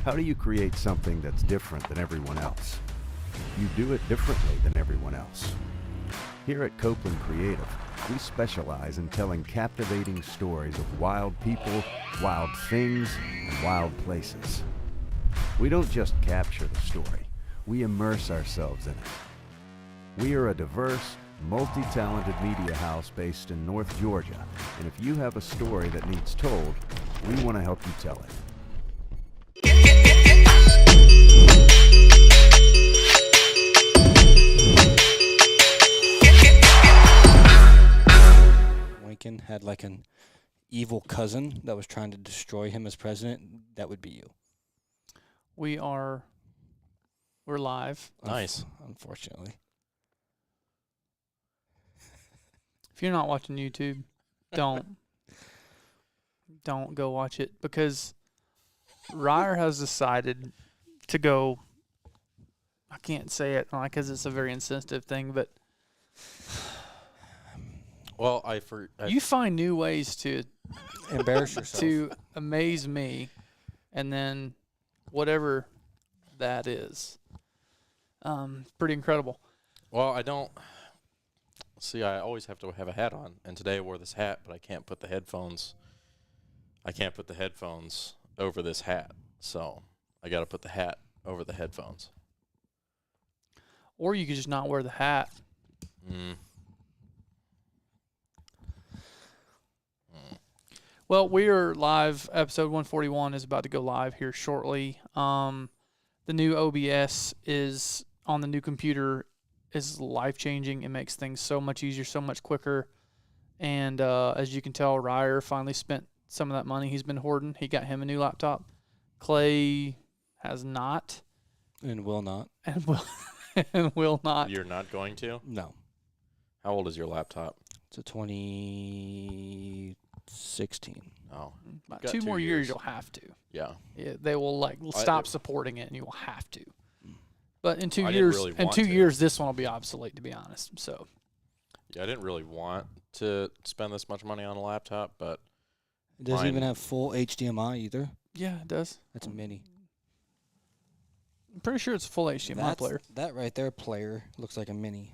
How do you create something that's different than everyone else? You do it differently than everyone else. Here at Copeland Creative, we specialize in telling captivating stories of wild people, wild things, and wild places. We don't just capture the story, we immerse ourselves in it. We are a diverse, multi-talented media house based in North Georgia, and if you have a story that needs told, we want to help you tell it. Lincoln had like an evil cousin that was trying to destroy him as president, that would be you. We're live. Nice. Unfortunately. If you're not watching YouTube, don't go watch it, because Ryer has decided to go. I can't say it because it's a very insensitive thing, but Well, you find new ways to Embarrass yourself. to amaze me, and then whatever that is, pretty incredible. Well, I don't see. I always have to have a hat on, and today I wore this hat, but I can't put the headphones. I can't put the headphones over this hat, so I got to put the hat over the headphones. Or you could just not wear the hat. Well, we are live. Episode 141 is about to go live here shortly. The new OBS is on the new computer is life-changing. It makes things so much easier, so much quicker. And as you can tell, Ryer finally spent some of that money he's been hoarding. He got him a new laptop. Clay has not. And will not. And will not. You're not going to? No. How old is your laptop? It's a 2016. Oh. About Got 2 more 2 years, years. you'll have to. Yeah. Yeah, they will stop supporting it, and you will have to. But in 2 I didn't years, really in want 2 to. years, this one will be obsolete. To be honest, so Yeah, I didn't really want to spend this much money on a laptop, but It doesn't Mine- even have full HDMI either. yeah, it does. That's a mini. I'm pretty sure it's a full HDMI player. That right there, player, looks like a mini.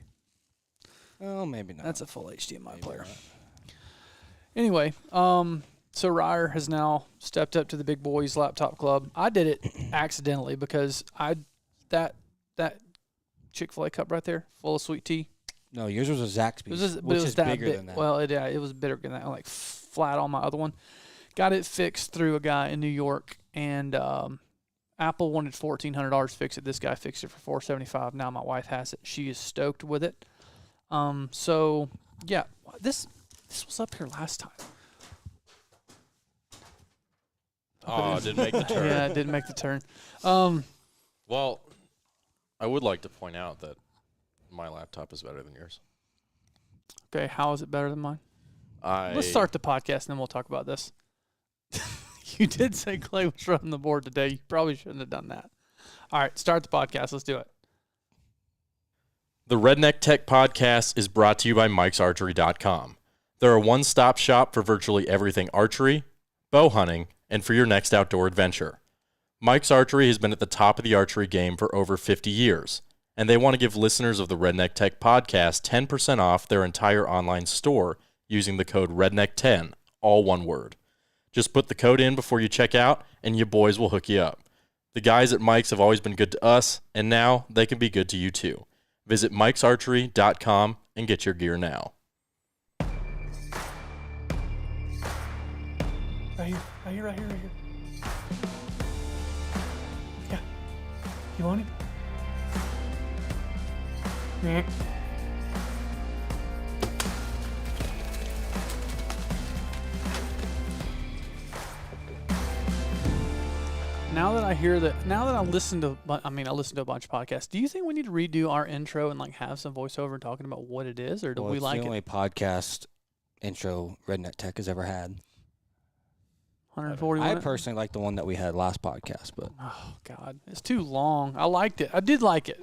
Oh, maybe not. That's a full HDMI Maybe player. not. Anyway, so Ryer has now stepped up to the big boys laptop club. I did it accidentally because that Chick-fil-A cup right there, full of sweet tea. No, yours was a Zaxby's, But which it was is that bigger big. than that. Well, it was bigger than that, like flat on my other one. Got it fixed through a guy in New York, and Apple wanted $1,400 to fix it. This guy fixed it for $475. Now my wife has it. She is stoked with it. So yeah, this was up here last time. oh, it didn't make the turn. Yeah, it didn't make the turn. Well, I would like to point out that my laptop is better than yours. Okay, how is it better than mine? Let's start the podcast, and then we'll talk about this. You did say Clay was running the board today. You probably shouldn't have done that. All right, start the podcast. Let's do it. The Redneck Tech Podcast is brought to you by MikesArchery.com. They're a one-stop shop for virtually everything archery, bow hunting, and for your next outdoor adventure. Mike's Archery has been at the top of the archery game for over 50 years, and they want to give listeners of the Redneck Tech Podcast 10% off their entire online store using the code REDNECK10, all one word. Just put the code in before you check out, and your boys will hook you up. The guys at Mike's have always been good to us, and now they can be good to you too. Visit MikesArchery.com and get your gear now. Right here. Yeah. You want it? Yeah. Now that I listen to a bunch of podcasts, do you think we need to redo our intro and like have some voiceover talking about what it is, or do we like it's the only it? podcast intro Redneck Tech has ever had. 140 I minutes? personally like the one that we had last podcast, but Oh God, it's too long. I liked it. I did like it.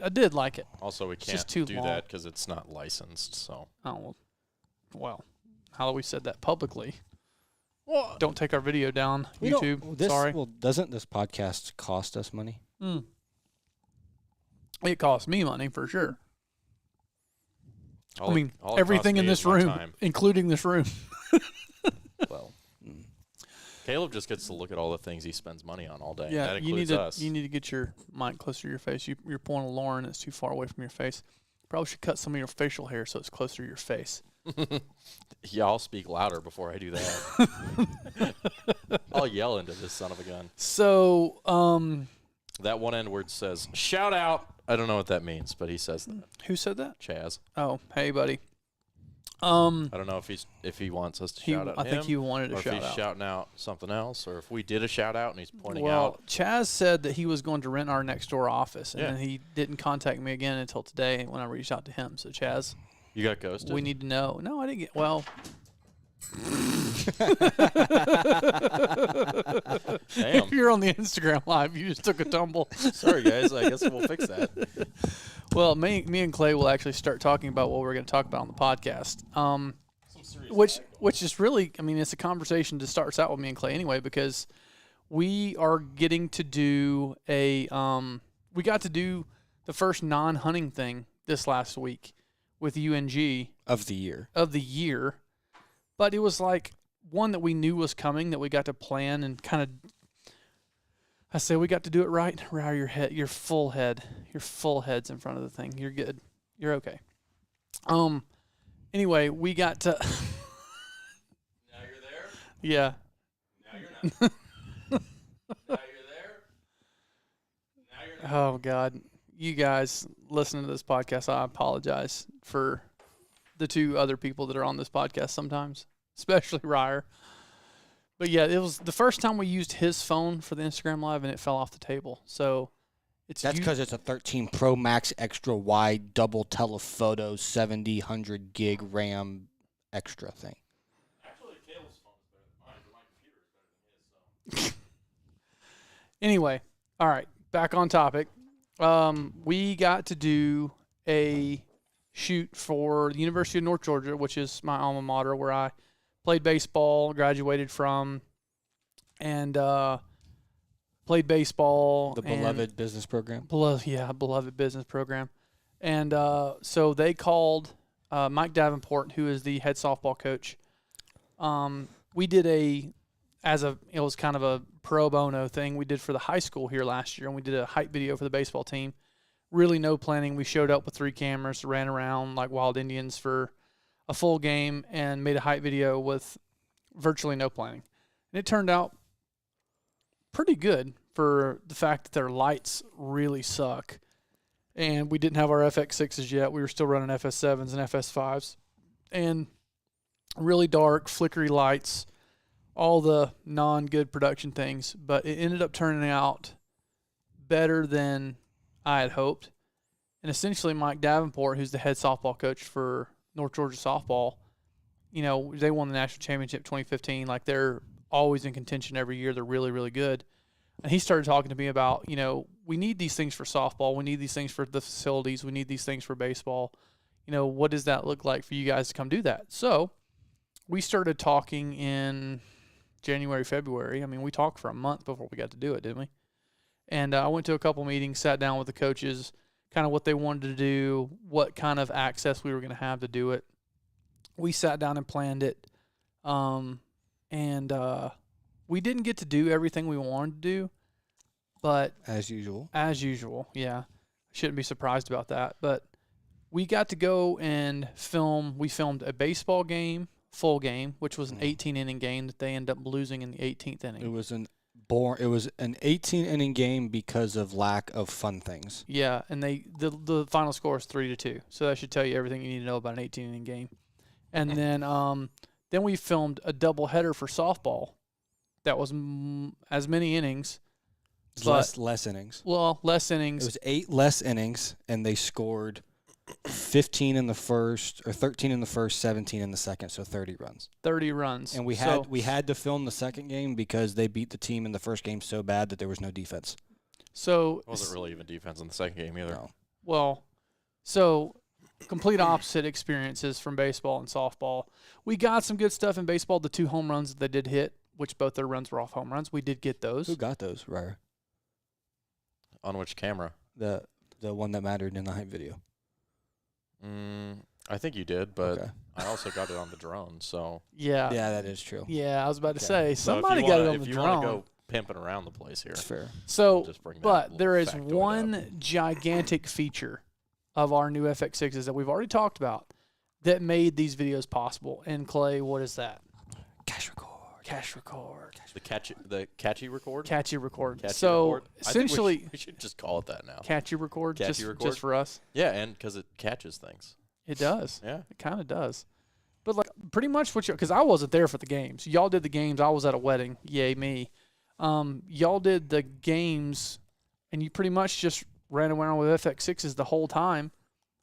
Also, we It's can't just too do long. that because it's not licensed. So Oh well, how we said that publicly. Don't take our video down, We don't- YouTube. this, Sorry. Well, doesn't this podcast cost us money? It costs me money for sure. All I mean, all it everything costs in me this is my room, time. including this room. Well, Caleb just gets to look at all the things he spends money on all day. Yeah, that you need includes to us. you need to get your mic closer to your face. You're pulling a Lauren. It's too far away from your face. Probably should cut some of your facial hair so it's closer to your face. Yeah, I'll speak louder before I do that. I'll yell into this son of a gun. So, That one N word says, shout out. I don't know what that means, but he says that. who said that? Chaz. Oh, hey, buddy. I don't know if he wants us to shout out I him, think he wanted or a if shout he's out. shouting out something else, or if we did a shout out and he's pointing Well, out. Chaz said that he was going to rent our next door office, and Yeah. then he didn't contact me again until today when I reached out to him. So, Chaz, You got ghosted? we need to know. No, I didn't get. Well, Damn. if you're on the Instagram live, you just took a tumble. Sorry, guys. I guess we'll fix that. Well, me and Clay will actually start talking about what we're going to talk about on the podcast. Which is really, I mean, it's a conversation that starts out with me and Clay anyway, because we are getting to do we got to do the first non-hunting thing this last week with UNG of the year. of the year, but it was like one that we knew was coming that we got to plan and kind of. I say we got to do it right. Row your full head's in front of the thing. You're good. You're okay. Anyway, we got to. Now you're there. Yeah. Now you're not. Now you're there. Now you're not. Oh God, you guys listening to this podcast, I apologize for the two other people that are on this podcast sometimes, especially Ryer. But yeah, it was the first time we used his phone for the Instagram Live, and it fell off the table. So That's because it's a 13 Pro Max extra wide double telephoto 70-100 gig RAM extra thing. Actually, Caleb's phone is better than mine, but my computer is better than his. So. Anyway, all right, back on topic. We got to do a shoot for the University of North Georgia, which is my alma mater, where I played baseball, graduated from, and played baseball. The beloved business program. Beloved business program. And so they called Mike Davenport, who is the head softball coach. We did it was kind of a pro bono thing we did for the high school here last year, and we did a hype video for the baseball team. Really no planning. We showed up with 3 cameras, ran around like wild Indians for a full game, and made a hype video with virtually no planning. And it turned out pretty good for the fact that their lights really suck. And we didn't have our FX6s yet. We were still running FS7s and FS5s. And really dark, flickery lights, all the non-good production things. But it ended up turning out better than I had hoped. And essentially Mike Davenport, who's the head softball coach for North Georgia softball, they won the national championship 2015. Like, they're always in contention every year. They're really, really good. And he started talking to me about, we need these things for softball. We need these things for the facilities. We need these things for baseball. What does that look like for you guys to come do that? So we started talking in January, February. I mean, we talked for a month before we got to do it, didn't we? And I went to a couple meetings, sat down with the coaches, kind of what they wanted to do, what kind of access we were going to have to do it. We sat down and planned it. We didn't get to do everything we wanted to do, but As usual. yeah. Shouldn't be surprised about that. But we got to go and film. We filmed a baseball game, full game, which was an 18-inning game that they ended up losing in the 18th inning. It was an 18-inning game because of lack of fun things. Yeah, and the final score is 3-2. So that should tell you everything you need to know about an 18-inning game. And then we filmed a doubleheader for softball. That was as many innings. Less innings. Well, less innings. It was 8 less innings, and they scored 15 in the first, or 13 in the first, 17 in the second, so 30 runs. 30 runs. And we had to film the second game because they beat the team in the first game so bad that there was no defense. So It wasn't really even defense in the second game either. No. Well, so complete opposite experiences from baseball and softball. We got some good stuff in baseball. The 2 home runs that they did hit, which both their runs were off home runs. We did get those. Who got those, Ryder? On which camera? The one that mattered in the hype video. I think you did, but Okay. I also got it on the drone. So Yeah. Yeah, that is true. Yeah, I was about to Okay. say So if somebody you got wanna- it on the If you drone. want to go pimping around the place here, It's fair. So, just bring that but little there is factoid one up. gigantic feature of our new FX6s that we've already talked about that made these videos possible. And Clay, what is that? Cash record. Cash record. The catchy record. Catchy record. Catchy So record? I think essentially, we should just call it that now. catchy record. Catchy just, record? just for us. Yeah, and because it catches things. It does. Yeah. It kind of does. But like pretty much what you, because I wasn't there for the games. Y'all did the games. I was at a wedding. Yay me. Y'all did the games, and you pretty much just ran around with FX6s the whole time.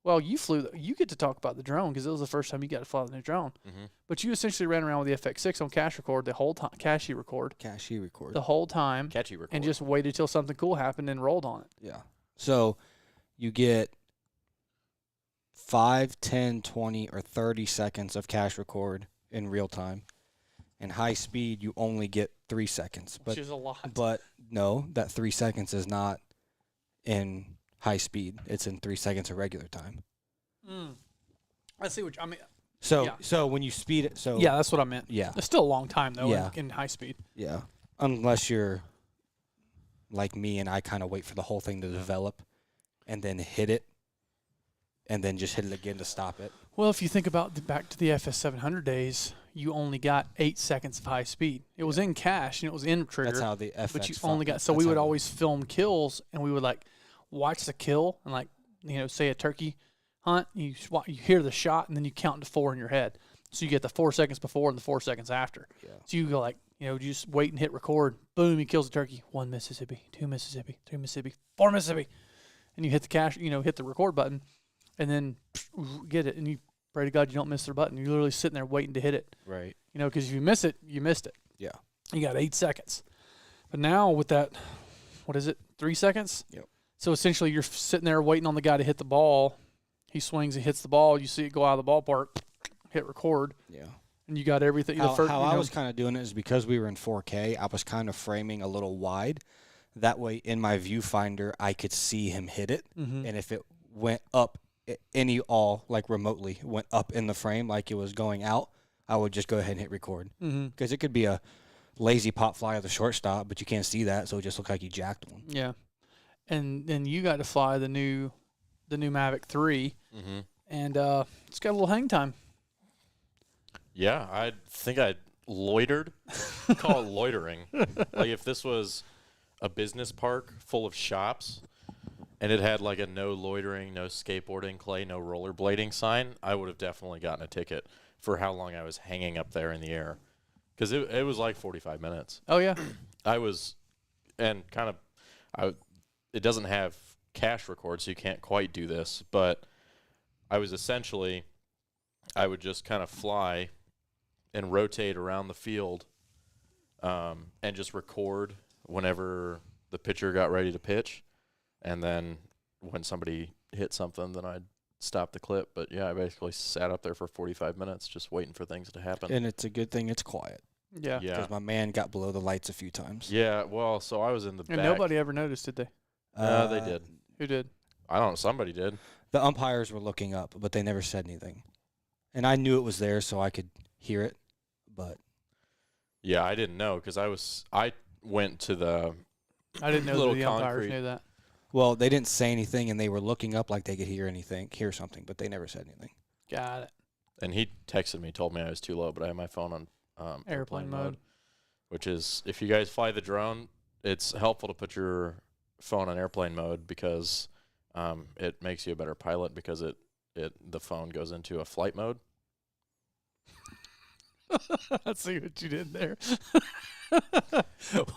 Well, you flew. You get to talk about the drone because it was the first time you got to fly the new drone. Mm-hmm. But you essentially ran around with the FX6 on cash record the whole time, cashy record Cashy record. the whole time, Catchy record. and just waited till something cool happened and rolled on it. Yeah. So you get 5, 10, 20, or 30 seconds of cash record in real time. In high speed, you only get 3 seconds. Which is a lot. But no, that 3 seconds is not in high speed. It's in 3 seconds of regular time. I see what I mean. So Yeah. so when you speed it, so Yeah, that's what I meant. yeah, It's still a long time though. Yeah. In high speed. yeah. Unless you're like me and I kind of wait for the whole thing to develop and then hit it and then just hit it again to stop it. Well, if you think about back to the FS700 days, you only got 8 seconds of high speed. It was in cache and it was in trigger. That's how the FX. but you only got. So we would always film kills, and we would like watch the kill, and like say a turkey hunt, you hear the shot, and then you count to 4 in your head. So you get the 4 seconds before and the 4 seconds after. Yeah. So you go like you just wait and hit record. Boom, he kills the turkey. 1 Mississippi, 2 Mississippi, 3 Mississippi, 4 Mississippi, and you hit the cache. Hit the record button, and then get it, and you pray to God you don't miss the button. You're literally sitting there waiting to hit it. Right. Because if you miss it, you missed it. Yeah. You got 8 seconds. But now with that, what is it, 3 seconds? Yep. So essentially you're sitting there waiting on the guy to hit the ball. He swings and hits the ball. You see it go out of the ballpark, hit record, Yeah. and you got everything. How I was kind of doing it is because we were in 4K, I was kind of framing a little wide. That way, in my viewfinder, I could see him hit it. Mhm. And if it went up like remotely, went up in the frame like it was going out, I would just go ahead and hit record. Because it could be a lazy pop fly of the shortstop, but you can't see that, so it just looked like you jacked one. Yeah. And then you got to fly the new Mavic 3, Mm-hmm. and it's got a little hang time. Yeah, I think I loitered. Call it loitering. Like if this was a business park full of shops and it had like a no loitering, no skateboarding, Clay, no rollerblading sign, I would have definitely gotten a ticket for how long I was hanging up there in the air. Because it was like 45 minutes. Oh, yeah. I was, and kind of, it doesn't have cache record, so you can't quite do this, but I was essentially, I would just kind of fly and rotate around the field and just record whenever the pitcher got ready to pitch. And then when somebody hit something, then I'd stop the clip. But yeah, I basically sat up there for 45 minutes just waiting for things to happen. And it's a good thing it's quiet. Yeah. Yeah. Because my man got below the lights a few times. Yeah, well, so I was in the And back. nobody ever noticed, did they? They did. Who did? I don't know. Somebody did. The umpires were looking up, but they never said anything. And I knew it was there, so I could hear it. But Yeah, I didn't know because I went to the I didn't know Little that the umpires concrete. knew that. well, they didn't say anything, and they were looking up like they could hear something, but they never said anything. Got it. and he texted me, told me I was too low, but I had my phone on Airplane mode. which is if you guys fly the drone, it's helpful to put your phone on airplane mode because it makes you a better pilot because the phone goes into a flight mode. I see what you did there.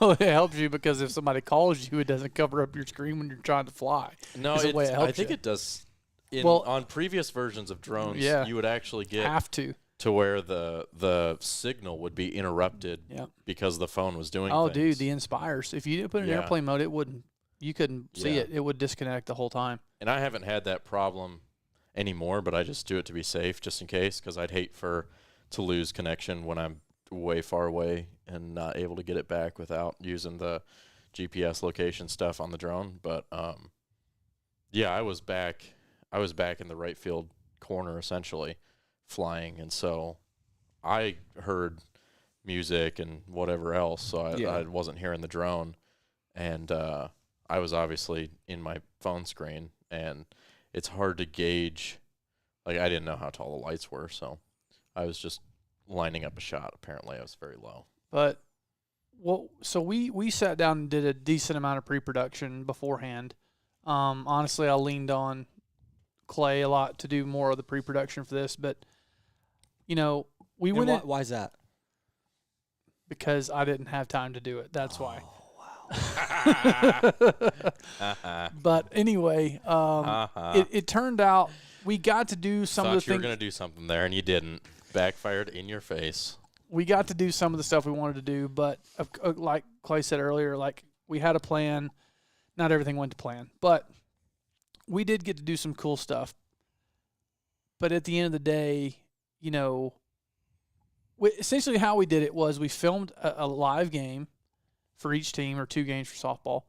Well, it helps you because if somebody calls you, it doesn't cover up your screen when you're trying to fly. No, It's a way it I helps think you. it does. Well, On previous versions of drones, yeah. you would actually get Have to. to where the signal would be interrupted Yeah. because the phone was doing Oh, things. dude, the Inspires. If you didn't put it in Yeah. airplane mode, it wouldn't. You couldn't see Yeah. it. It would disconnect the whole time. And I haven't had that problem. anymore, but I just do it to be safe just in case, because I'd hate to lose connection when I'm way far away and not able to get it back without using the GPS location stuff on the drone. But yeah, I was back in the right field corner essentially flying, and so I heard music and whatever else, so I wasn't hearing the drone, and I was obviously in my phone screen, and it's hard to gauge. Like, I didn't know how tall the lights were, so I was just lining up a shot. Apparently I was very low. But so we sat down and did a decent amount of pre-production beforehand. Honestly, I leaned on Clay a lot to do more of the pre-production for this, but we went in. Why is that? Because I didn't have time to do it. That's why. Wow. But anyway, it turned out we got to do some of the things. Thought you were going to do something there, and you didn't. Backfired in your face. We got to do some of the stuff we wanted to do, but like Clay said earlier, like, we had a plan. Not everything went to plan, but we did get to do some cool stuff. But at the end of the day, essentially how we did it was we filmed a live game for each team, or 2 games for softball.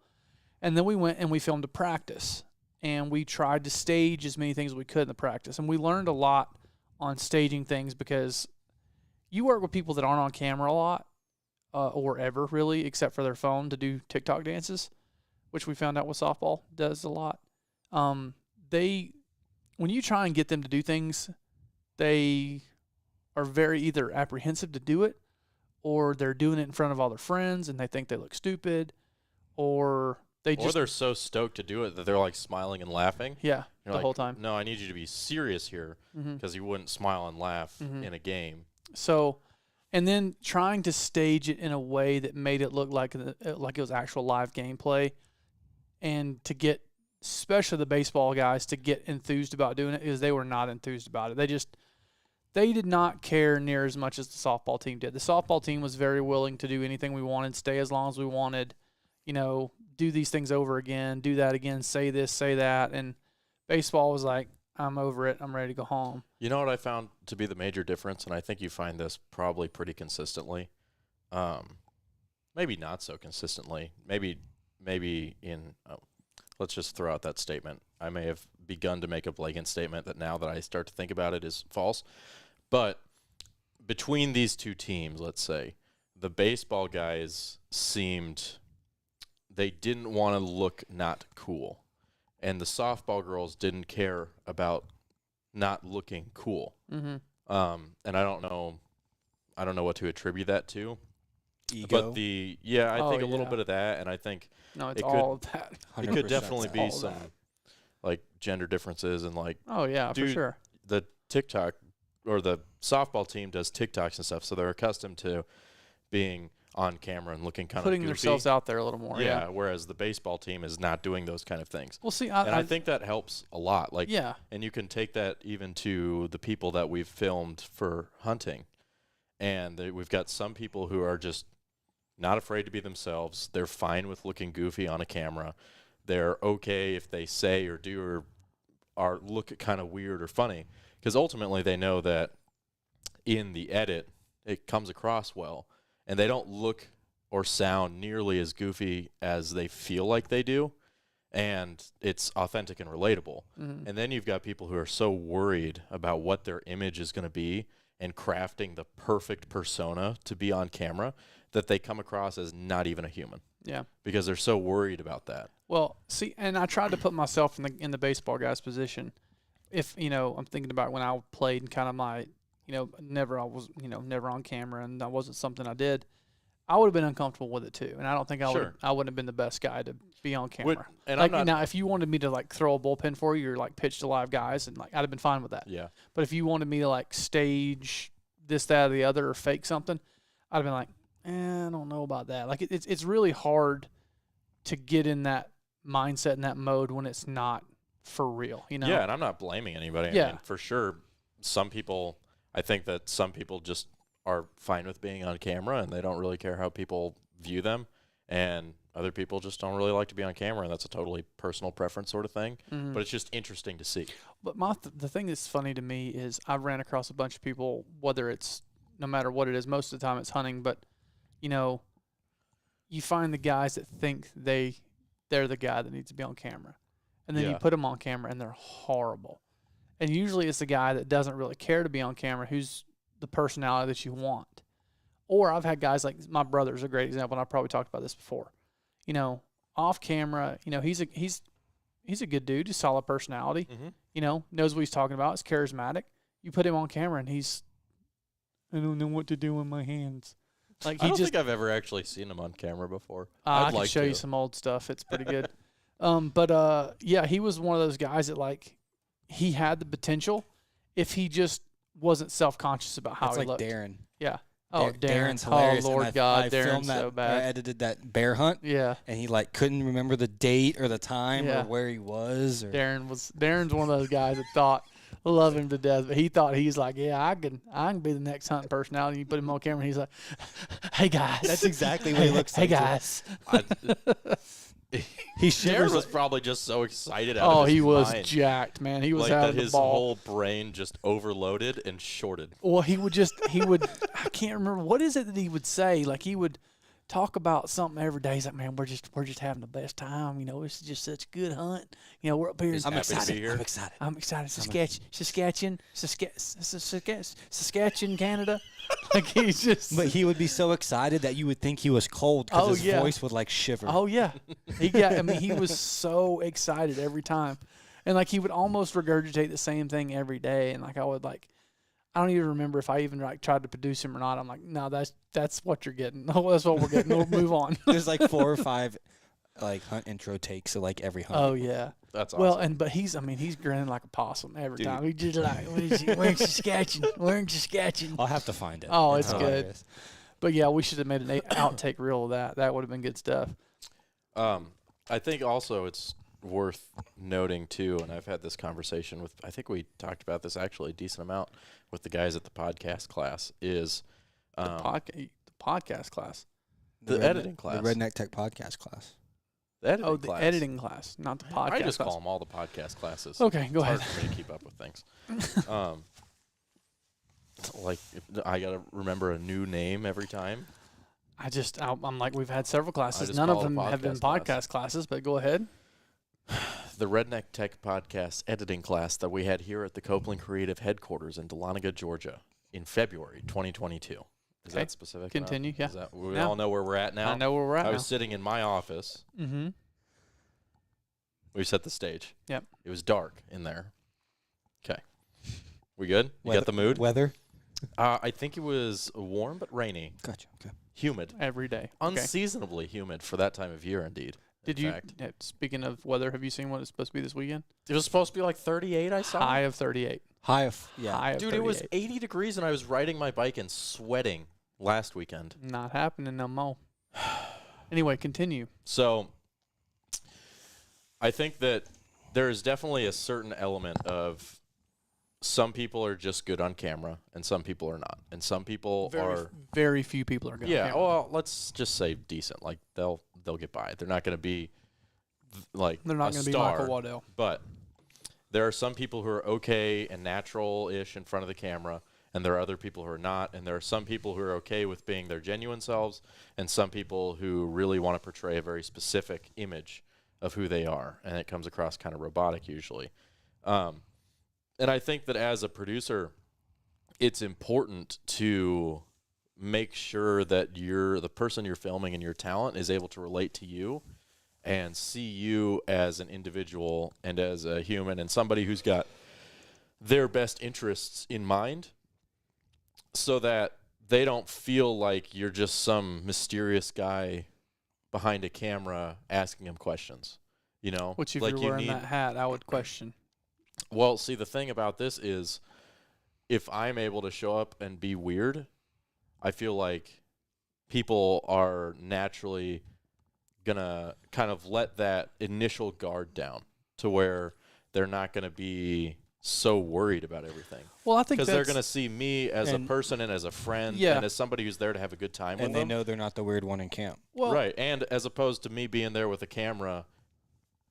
And then we went and we filmed a practice, and we tried to stage as many things as we could in the practice. And we learned a lot on staging things, because you work with people that aren't on camera a lot, or ever really, except for their phone to do TikTok dances, which we found out with softball does a lot. When you try and get them to do things, they are very either apprehensive to do it, or they're doing it in front of all their friends and they think they look stupid, or they're so stoked to do it that they're like smiling and laughing. Yeah, You're the like, whole time. No, I need you to be serious here, because you wouldn't smile and laugh in a game. So, and then trying to stage it in a way that made it look like it was actual live gameplay, and to get, especially the baseball guys, to get enthused about doing it, because they were not enthused about it. They did not care near as much as the softball team did. The softball team was very willing to do anything we wanted, stay as long as we wanted, do these things over again, do that again, say this, say that. And baseball was like, I'm over it. I'm ready to go home. You know what I found to be the major difference, and I think you find this probably pretty consistently. Maybe not so consistently. Maybe let's just throw out that statement. I may have begun to make a blatant statement that now that I start to think about it is false. But between these two teams, let's say, the baseball guys they didn't want to look not cool. And the softball girls didn't care about not looking cool. Mm-hmm. And I don't know what to attribute that to. Ego. But I think a little bit of that, and I think it's all of that. It could definitely be some like gender differences and like. Oh yeah, for sure. The TikTok or the softball team does TikToks and stuff, so they're accustomed to being on camera and looking kind of putting goofy. themselves out there a little more. Yeah. Whereas the baseball team is not doing those kind of things. Well, see, I think that helps a lot. Like, yeah. And you can take that even to the people that we've filmed for hunting, and we've got some people who are just not afraid to be themselves. They're fine with looking goofy on a camera. They're okay if they say or do or look kind of weird or funny, because ultimately they know that in the edit it comes across well. And they don't look or sound nearly as goofy as they feel like they do. And it's authentic and relatable. Mm-hmm. And then you've got people who are so worried about what their image is going to be and crafting the perfect persona to be on camera that they come across as not even a human. Yeah. Because they're so worried about that. Well, see, and I tried to put myself in the baseball guy's position. If, I'm thinking about when I played and kind of my, never on camera, and that wasn't something I did, I would have been uncomfortable with it too. And I don't think I wouldn't have been the best guy to be on camera. Now, if you wanted me to like throw a bullpen for you or like pitch to live guys, and like I'd have been fine with that. Yeah. But if you wanted me to like stage this, that, or the other, or fake something, I'd have been like, I don't know about that. Like it's really hard to get in that mindset, in that mode when it's not for real. Yeah, and I'm not blaming anybody. Yeah. I mean, for sure, I think that some people just are fine with being on camera and they don't really care how people view them. and other people just don't really like to be on camera, and that's a totally personal preference sort of thing. Mhm. But it's just interesting to see. But the thing that's funny to me is I've ran across a bunch of people, whether it's no matter what it is, most of the time it's hunting, but you know, you find the guys that think they're the guy that needs to be on camera, and then you Yeah. put them on camera and they're horrible. And usually it's the guy that doesn't really care to be on camera who's the personality that you want. Or I've had guys like my brother's a great example, and I've probably talked about this before. You know, off camera, you know, he's a good dude, he's a solid personality. Mm-hmm. You know, knows what he's talking about. Is charismatic. You put him on camera, and I don't know what to do with my hands. Like I don't think I've ever actually seen him on camera before. I I'd can like show to. you some old stuff. It's pretty good. Yeah, he was one of those guys that like he had the potential if he just wasn't self-conscious about how It's he like looked. Darren. Yeah. Oh, Darren's Darren. hilarious. Oh, and Lord God, I Darren's filmed that, so I bad. edited that bear hunt, Yeah. and he like couldn't remember the date or the time Yeah. or where he was. Or Darren's one of those guys that thought love him to death, but he thought he's like, yeah, I can be the next hunting personality. You put him on camera, and he's like, hey guys, That's exactly what he looks hey like. too. guys. He Darren shivers. was probably just so excited out Oh, of his he was mind. jacked, man. He was Like having that the his ball. whole brain just overloaded and shorted. Well, he would I can't remember what is it that he would say. Like he would talk about something every day. He's like, man, we're just having the best time. You know, it's just such a good hunt. You know, we're up here. He's I'm happy to excited. be here. I'm excited. I'm excited. Saskatchewan, Canada. Like he's just. But he would be so excited that you would think he was cold because Oh, his yeah. voice would like shiver. Oh yeah, he was so excited every time, and like he would almost regurgitate the same thing every day. And like I don't even remember if I even like tried to produce him or not. I'm like, no, that's what you're getting. No, that's what we're getting. We'll move on. There's like 4 or 5 like hunt intro takes of like every hunt. Oh yeah. That's awesome. Well, but he's grinning like a possum every time. He just like, we're in Saskatchewan. We're in Saskatchewan. I'll have to find it. Oh, it's good. hilarious. But yeah, we should have made an outtake reel of that. That would have been good stuff. I think also it's worth noting too, and I've had this conversation with, I think we talked about this actually a decent amount with the guys at the podcast class, is The podcast class. the editing class. The Redneck Tech podcast class. The editing Oh, the class. editing class, not the podcast. I just class. call them all the podcast classes. Okay, go It's ahead. hard for me to keep up with things. Like I gotta remember a new name every time. I'm like, we've had several classes. just None of call it them have been podcast podcast classes, but go ahead. The Redneck Tech Podcast editing class that we had here at the Copeland Creative Headquarters in Dahlonega, Georgia, in February 2022. Is Okay. that specific? Continue, enough? yeah. Is that, we Yeah. all know where we're at now. I know where we're at I now. was sitting in my office. Mm-hmm. We set the stage. Yep. It was dark in there. Okay. We good? You got the mood? Weather. I think it was warm but rainy. Gotcha. Okay. Humid. Every day. Okay. Unseasonably humid for that time of year, indeed. Did in you? fact. Speaking of weather, have you seen what it's supposed to be this weekend? It was supposed to be like 38, I saw. High of 38. High of High of Dude, 38. it was 80 degrees and I was riding my bike and sweating last weekend. Not happening no more. Anyway, continue. So I think that there is definitely a certain element of some people are just good on camera and some people are not. And some people are Very few people are going. yeah, well, let's just say decent. Like they'll get by. They're not going to be like They're not going to be Michael Waddell. But there are some people who are okay and natural-ish in front of the camera, and there are other people who are not. And there are some people who are okay with being their genuine selves, and some people who really want to portray a very specific image of who they are, and it comes across kind of robotic usually. And I think that as a producer, it's important to make sure that the person you're filming and your talent is able to relate to you and see you as an individual and as a human and somebody who's got their best interests in mind, so that they don't feel like you're just some mysterious guy behind a camera asking them questions, you know? Which if like you're wearing that hat, I would question. Well, see, the thing about this is if I'm able to show up and be weird, I feel like people are naturally going to kind of let that initial guard down to where they're not going to be so worried about everything. Well, I think because they're going to see me as a and- person and as a friend Yeah. and as somebody who's there to have a good time with And they them. know they're not the weird one in camp. well, Right, and as opposed to me being there with a camera,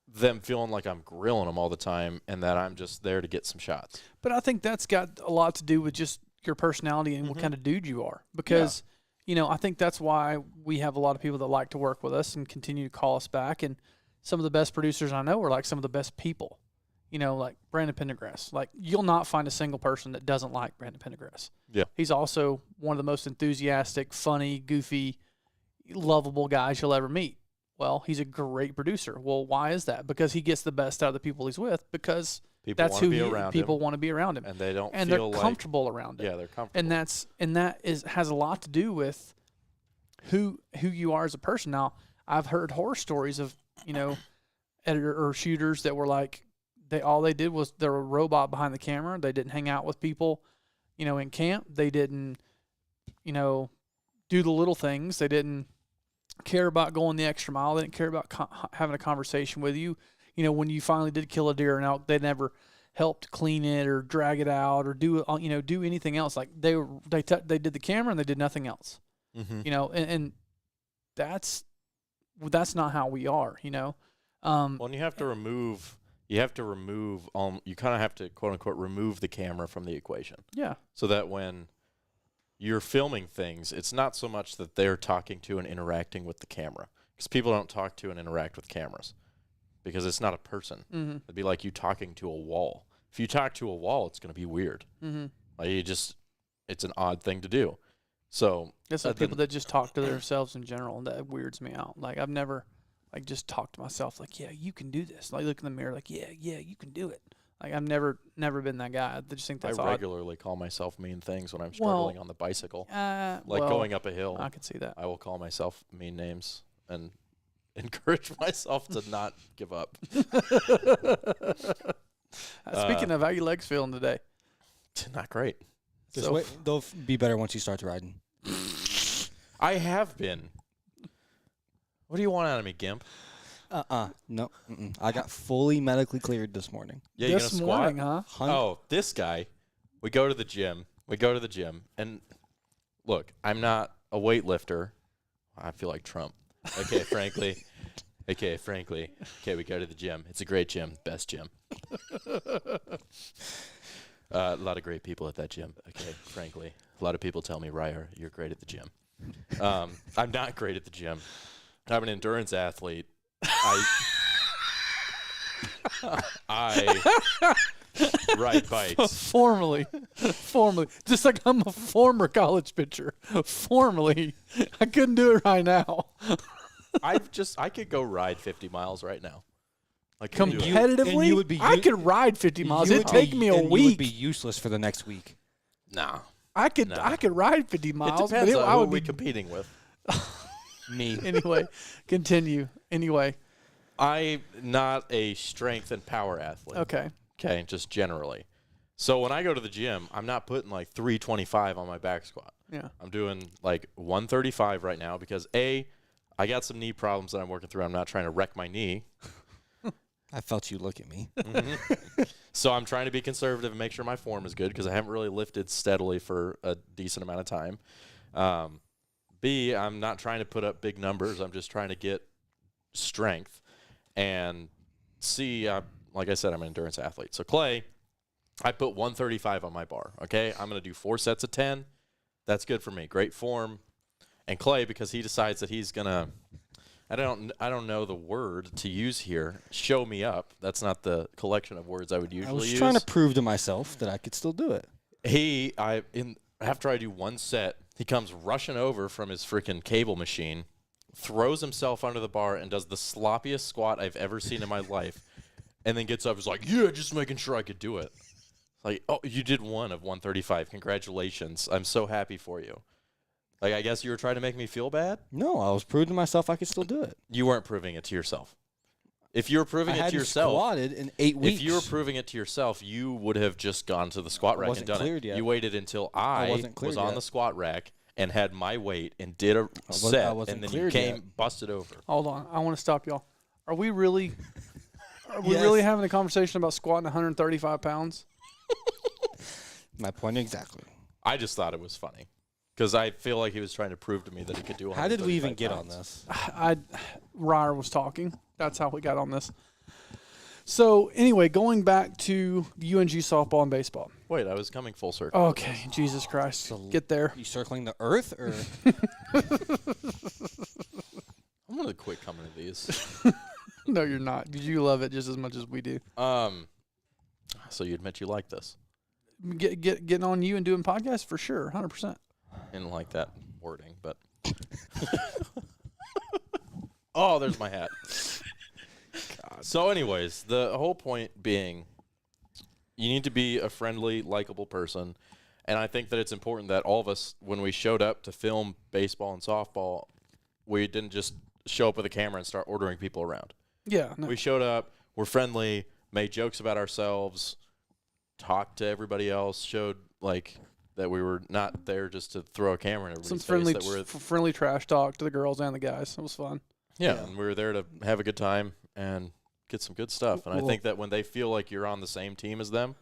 them feeling like I'm grilling them all the time and that I'm just there to get some shots. But I think that's got a lot to do with just your personality and what kind of dude you are. Because, I think that's why we have a lot of people that like to work with us and continue to call us back. And some of the best producers I know are like some of the best people. Like Brandon Pendergrass. Like, you'll not find a single person that doesn't like Brandon Pendergrass. Yeah. He's also one of the most enthusiastic, funny, goofy, lovable guys you'll ever meet. Well, he's a great producer. Well, why is that? Because he gets the best out of the people he's with, because People that's wanna who be around people him, want to be around him. and they don't And feel they're comfortable around him. Yeah, they're comfortable. And that has a lot to do with who you are as a person. Now, I've heard horror stories of, editor or shooters that were like, all they did was they're a robot behind the camera. They didn't hang out with people, in camp. They didn't, do the little things. They didn't care about going the extra mile. They didn't care about having a conversation with you. When you finally did kill a deer or an elk, they never helped clean it or drag it out or do anything else. Like they did the camera and they did nothing else. Mm-hmm. And that's not how we are. Well, and you have to remove. You kind of have to, quote unquote, remove the camera from the equation. Yeah. So that when you're filming things, it's not so much that they're talking to and interacting with the camera, because people don't talk to and interact with cameras because it's not a person. Mm-hmm. It'd be like you talking to a wall. If you talk to a wall, it's going to be weird. Mm-hmm. Like it's an odd thing to do. So It's like people that just talk to themselves in general, and that weirds me out. Like, I've never just talked to myself like, yeah, you can do this. Like, look in the mirror like, yeah, you can do it. Like, I've never been that guy. I just think that's I odd. regularly call myself mean things when I'm struggling on the bicycle. Like Going up a hill. I can see that. I will call myself mean names and encourage myself to not give up. Speaking of, how your legs feeling today? Not great. Just wait. They'll be better once he starts riding. I have been. What do you want out of me, Gimp? No. I got fully medically cleared this morning. Yeah, you're This gonna squat? morning, huh? Oh, this guy. We go to the gym, and look, I'm not a weightlifter. I feel like Trump. Okay, frankly. Okay, we go to the gym. It's a great gym, best gym. A lot of great people at that gym. Okay, frankly, a lot of people tell me, Ryer, you're great at the gym. I'm not great at the gym. I'm an endurance athlete. I ride bikes. Formerly, just like I'm a former college pitcher. Formerly, I couldn't do it right now. I could go ride 50 miles right now. I could do it. Competitively, and you would be I could ride 50 miles. You It'd would take be- me a and You week. would be useless for the next week. Nah. I could ride 50 It miles, depends but on I who would we be competing with. Me. anyway. Continue. Anyway, I'm not a strength and power athlete. okay. Okay, just generally. So when I go to the gym, I'm not putting like 325 on my back squat. Yeah. I'm doing like 135 right now because I got some knee problems that I'm working through. I'm not trying to wreck my knee. I felt you look at me. So I'm trying to be conservative and make sure my form is good because I haven't really lifted steadily for a decent amount of time. B, I'm not trying to put up big numbers. I'm just trying to get strength. And C, like I said, I'm an endurance athlete. So Clay, I put 135 on my bar. Okay, I'm going to do 4 sets of 10. That's good for me. Great form. And Clay, because he decides that he's going to, I don't know the word to use here. Show me up. That's not the collection of words I would usually use. I was trying to prove to myself that I could still do it. After I do one set, he comes rushing over from his freaking cable machine, throws himself under the bar, and does the sloppiest squat I've ever seen in my life, and then gets up and is like, yeah, just making sure I could do it. Like, oh, you did one of 135. Congratulations. I'm so happy for you. Like, I guess you were trying to make me feel bad? No, I was proving to myself I could still do it. You weren't proving it to yourself. If you were proving I it to hadn't yourself, squatted in 8 weeks. if you were proving it to yourself, you would have just gone to the squat rack and wasn't done cleared it. yet. You waited until I wasn't cleared was on yet. the squat rack and had my weight and did a I set, wasn't and then you cleared came, yet. busted over. Hold on. I want to stop y'all. Are we really Yes. really having a conversation about squatting 135 pounds? My point exactly. I just thought it was funny because I feel like he was trying to prove to me that he could do. How did we even get on this? Ryer was talking. That's how we got on this. So anyway, going back to UNG softball and baseball. Wait, I was coming full circle. Okay, Jesus Christ, get there. You circling the earth, or I'm gonna quit coming to these. No, you're not. You love it just as much as we do. So you admit you like this? Getting on you and doing podcasts for sure, 100%. I didn't like that wording, but oh, there's my hat. So, anyways, the whole point being, you need to be a friendly, likable person, and I think that it's important that all of us, when we showed up to film baseball and softball, we didn't just show up with a camera and start ordering people around. Yeah. No. We showed up, we're friendly, made jokes about ourselves, talked to everybody else, showed like that we were not there just to throw a camera in everybody's Some face. That friendly trash talk to the girls and the guys. It was fun. Yeah, and we were there to have a good time and get some good stuff. And I think that when they feel like you're on the same team as them,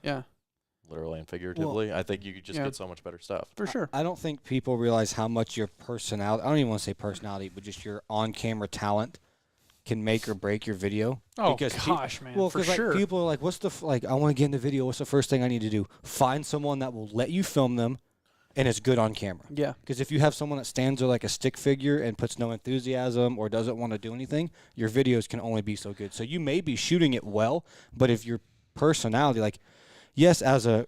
literally and figuratively, I think you could just get so much better stuff. For sure. I don't think people realize how much your personality, I don't even want to say personality, but just your on-camera talent can make or break your video. Oh, because gosh, man. Well, for because sure. like, people are like, what's the, I want to get into video. What's the first thing I need to do? Find someone that will let you film them and is good on camera. Yeah. Because if you have someone that stands there like a stick figure and puts no enthusiasm or doesn't want to do anything, your videos can only be so good. So you may be shooting it well, but if your personality, like, yes, as a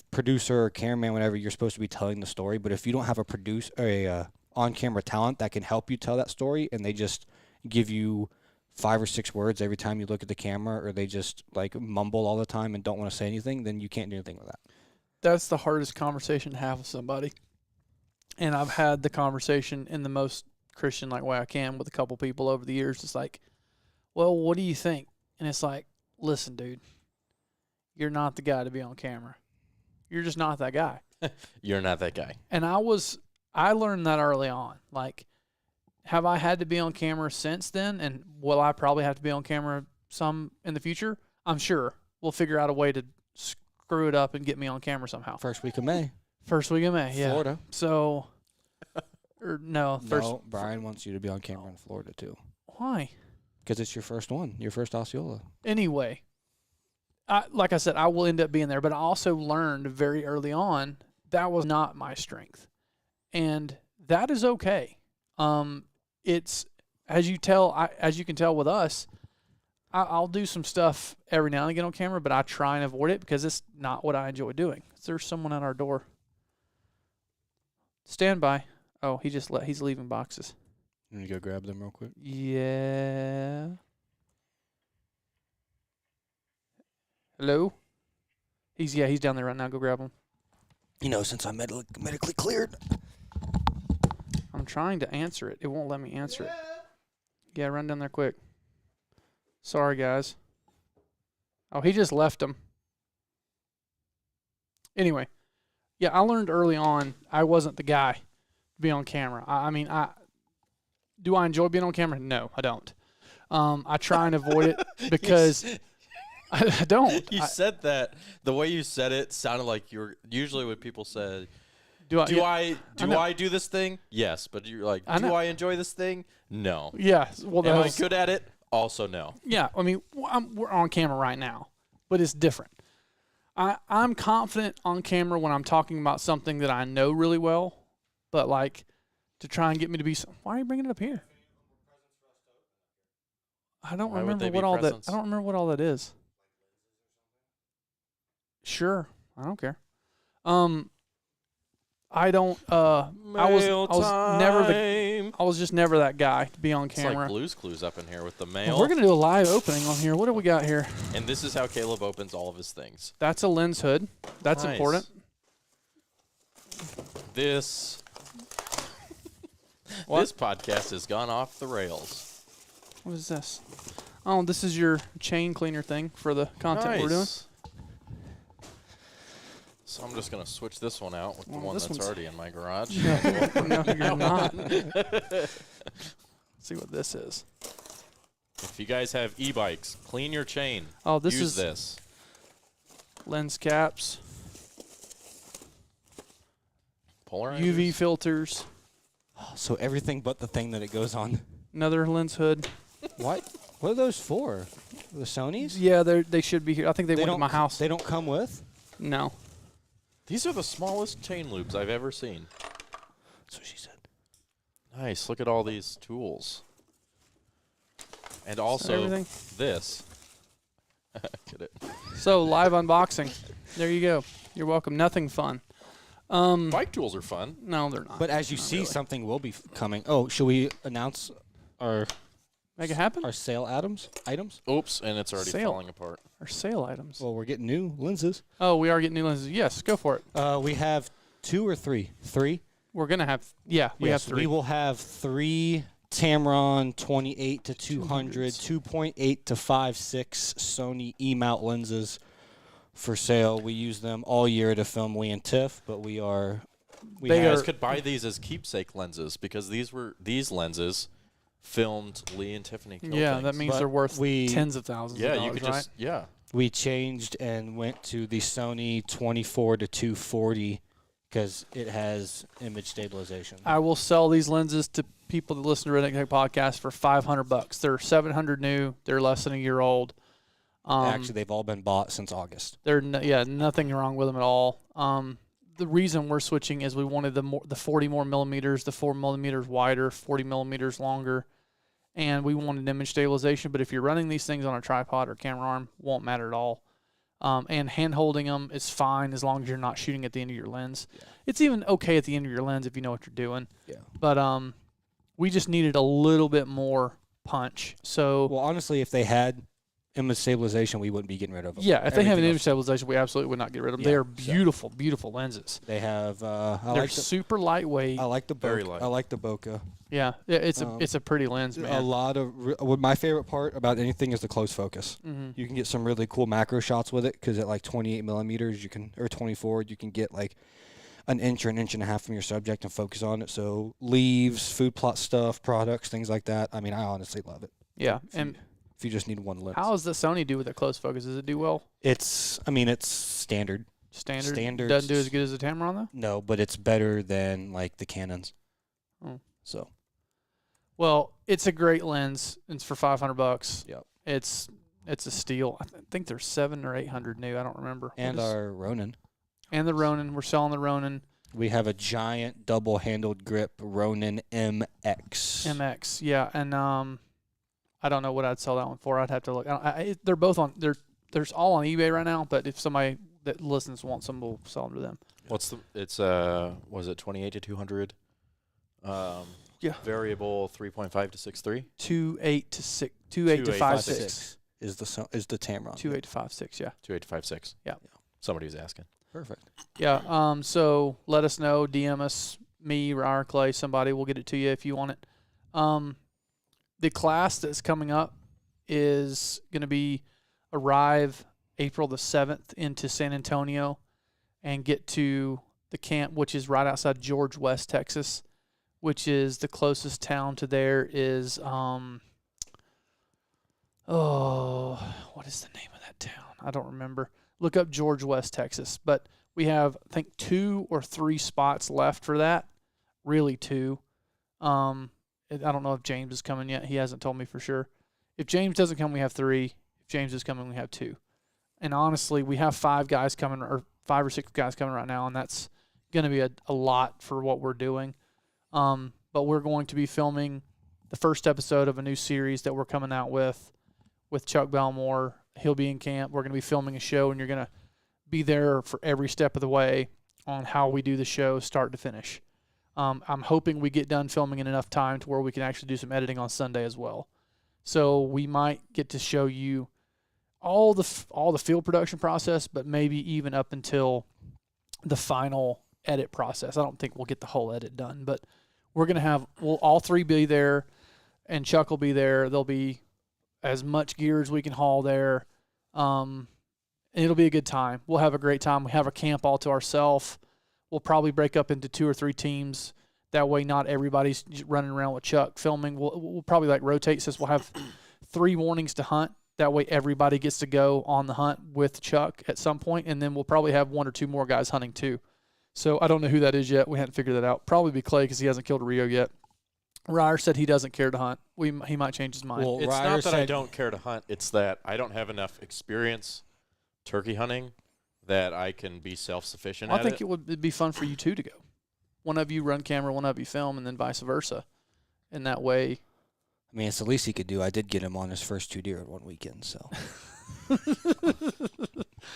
producer or cameraman, whatever, you're supposed to be telling the story, but if you don't have a on-camera talent that can help you tell that story, and they just give you 5 or 6 words every time you look at the camera, or they just like mumble all the time and don't want to say anything, then you can't do anything with that. That's the hardest conversation to have with somebody. And I've had the conversation in the most Christian-like way I can with a couple people over the years. It's like, well, what do you think? And it's like, listen, dude, you're not the guy to be on camera. You're just not that guy. You're not that guy. And I learned that early on. Like, have I had to be on camera since then? And will I probably have to be on camera some in the future? I'm sure. We'll figure out a way to screw it up and get me on camera somehow. First week of May. First week of May, yeah. Florida. So, no. Brian wants you to be on camera in Florida too. Why? Because it's your first one, your first Osceola. Anyway, like I said, I will end up being there, but I also learned very early on that was not my strength. And that is okay. It's, as you can tell with us, I'll do some stuff every now and again on camera, but I try and avoid it because it's not what I enjoy doing. There's someone at our door. Stand by. Oh, he's leaving boxes. You want to go grab them real quick? Yeah. Hello? He's down there right now. Go grab him. You know, since I'm medically cleared. I'm trying to answer it. It won't let me answer it. Yeah, run down there quick. Sorry, guys. Oh, he just left him. Anyway, yeah, I learned early on I wasn't the guy to be on camera. Do I enjoy being on camera? No, I don't. I try and avoid it because I don't. You said that. The way you said it sounded like you're usually when people say, Do I do this thing? Yes, but you're like, do I enjoy this thing? No. Yeah. Well, am I good at it? Also, no. Yeah. I mean, we're on camera right now, but it's different. I'm confident on camera when I'm talking about something that I know really well, but like to try and get me to be. Why are you bringing it up here? I don't remember what all that. I don't remember what all that is. Sure, I don't care. I don't. I was just never that guy to be on camera. It's like Blue's Clues up in here with the mail. We're gonna do a live opening on here. What do we got here? And this is how Caleb opens all of his things. That's a lens hood. That's nice. important. This podcast has gone off the rails. What is this? Oh, this is your chain cleaner thing for the content we're doing. So I'm just going to switch this one out with the one that's already in my garage. No, you're not. Let's see what this is. If you guys have e-bikes, clean your chain. Oh, Use this. lens caps, Polarizers. UV filters, So everything but the thing that it goes on. another lens hood. What? What are those for? The Sonys? Yeah, they should be here. I think they went to my house. They don't come with? No. These are the smallest chain loops I've ever seen. That's what she said. Nice. Look at all these tools. And also everything? this. Get it? So, live unboxing. There you go. You're welcome. Nothing fun. Bike tools are fun. No, they're not. But as you Not see, really. something will be coming. Oh, should we announce our Make it happen? our sale items? Oops, and it's already Sale. falling apart. Our sale items. Well, we're getting new lenses. Oh, we are getting new lenses. Yes, go for it. We have 2 or 3? 3? We're going to have, we have Yes, 3. we will have 3 Tamron 28 to 200, 2.8 to 5.6 Sony E-mount lenses for sale. We use them all year to film Lee and Tiff, but we are You They guys are- could buy these as keepsake lenses because these lenses filmed Lee and Tiffany kill Yeah, things. that means But they're worth we- tens of thousands Yeah, of you dollars, could right? just we changed and went to the Sony 24 to 240 because it has image stabilization. I will sell these lenses to people that listen to Redneck Tech Podcast for $500. They're 700 new. They're less than a year old. Actually, they've all been bought since August. Nothing wrong with them at all. The reason we're switching is we wanted the 40 more millimeters, the 4 millimeters wider, 40 millimeters longer, and we wanted image stabilization. But if you're running these things on a tripod or camera arm, won't matter at all. And hand holding them is fine as long as you're not shooting at the end of your lens. Yeah. It's even okay at the end of your lens if you know what you're doing. Yeah. But we just needed a little bit more punch. So Well, honestly, if they had image stabilization, we wouldn't be getting rid of them. yeah, if they have an Everything image else- stabilization, we absolutely would not get rid of them. Yeah, They are so- beautiful, beautiful lenses. They have. They're super lightweight. I like the Very Bokeh. light. I like the Bokeh. Yeah, it's a pretty lens, A man. lot of my favorite part about anything is the close focus. Mm-hmm. You can get some really cool macro shots with it because at like 28 millimeters, or 24, you can get like an inch or an inch and a half from your subject and focus on it. So leaves, food plot stuff, products, things like that. I mean, I honestly love it. Yeah, If you- and if you just need one lens, how does the Sony do with the close focus? Does it do well? it's standard. Standard. Standards. Doesn't do as good as the Tamron though. No, but it's better than like the Canons. Oh. So Well, it's a great lens. It's for $500. Yep. It's a steal. I think there's 700 or 800 new. I don't remember. and our Ronin. And the Ronin. We're selling the Ronin We have a giant double-handled grip Ronin MX. MX. Yeah, and I don't know what I'd sell that one for. I'd have to look. They're both on. There's all on eBay right now. But if somebody that listens wants some, we'll sell them to them. was it 28 to 200? Yeah. Variable 3.5 to 6.3. 2.8 to 6. 2.8 to 5.6. is the Tamron. 2.8 to 5.6. Yeah. 2.8 to 5.6. Yeah. Somebody was asking. Perfect. Yeah. So let us know. DM us, me, Ryer, Clay, somebody. We'll get it to you if you want it. The class that's coming up is going to arrive April the 7th into San Antonio and get to the camp, which is right outside George West, Texas, which is the closest town to there is, what is the name of that town? I don't remember. Look up George West, Texas. But we have, I think, 2 or 3 spots left for that. Really 2. I don't know if James is coming yet. He hasn't told me for sure. If James doesn't come, we have 3. If James is coming, we have 2. And honestly, we have 5 guys coming, or 5 or 6 guys coming right now, and that's going to be a lot for what we're doing. But we're going to be filming the first episode of a new series that we're coming out with Chuck Belmore. He'll be in camp. We're going to be filming a show, and you're going to be there for every step of the way on how we do the show start to finish. I'm hoping we get done filming in enough time to where we can actually do some editing on Sunday as well. So we might get to show you all the field production process, but maybe even up until the final edit process. I don't think we'll get the whole edit done, but we're going to we'll all 3 be there, and Chuck will be there. There'll be as much gear as we can haul there. And it'll be a good time. We'll have a great time. We have a camp all to ourselves. We'll probably break up into 2 or 3 teams. That way not everybody's running around with Chuck filming. We'll probably rotate, since we'll have 3 mornings to hunt. That way everybody gets to go on the hunt with Chuck at some point, and then we'll probably have 1 or 2 more guys hunting too. So I don't know who that is yet. We haven't figured that out. Probably be Clay because he hasn't killed a Rio yet. Ryer said he doesn't care to hunt. He might change his mind. Well, It's Ryer not that I said- don't care to hunt. It's that I don't have enough experience turkey hunting that I can be self-sufficient I at think it. it would be fun for you two to go. One of you run camera, one of you film, and then vice versa. And that way, I mean, it's the least he could do. I did get him on his first 2 deer in one weekend, so.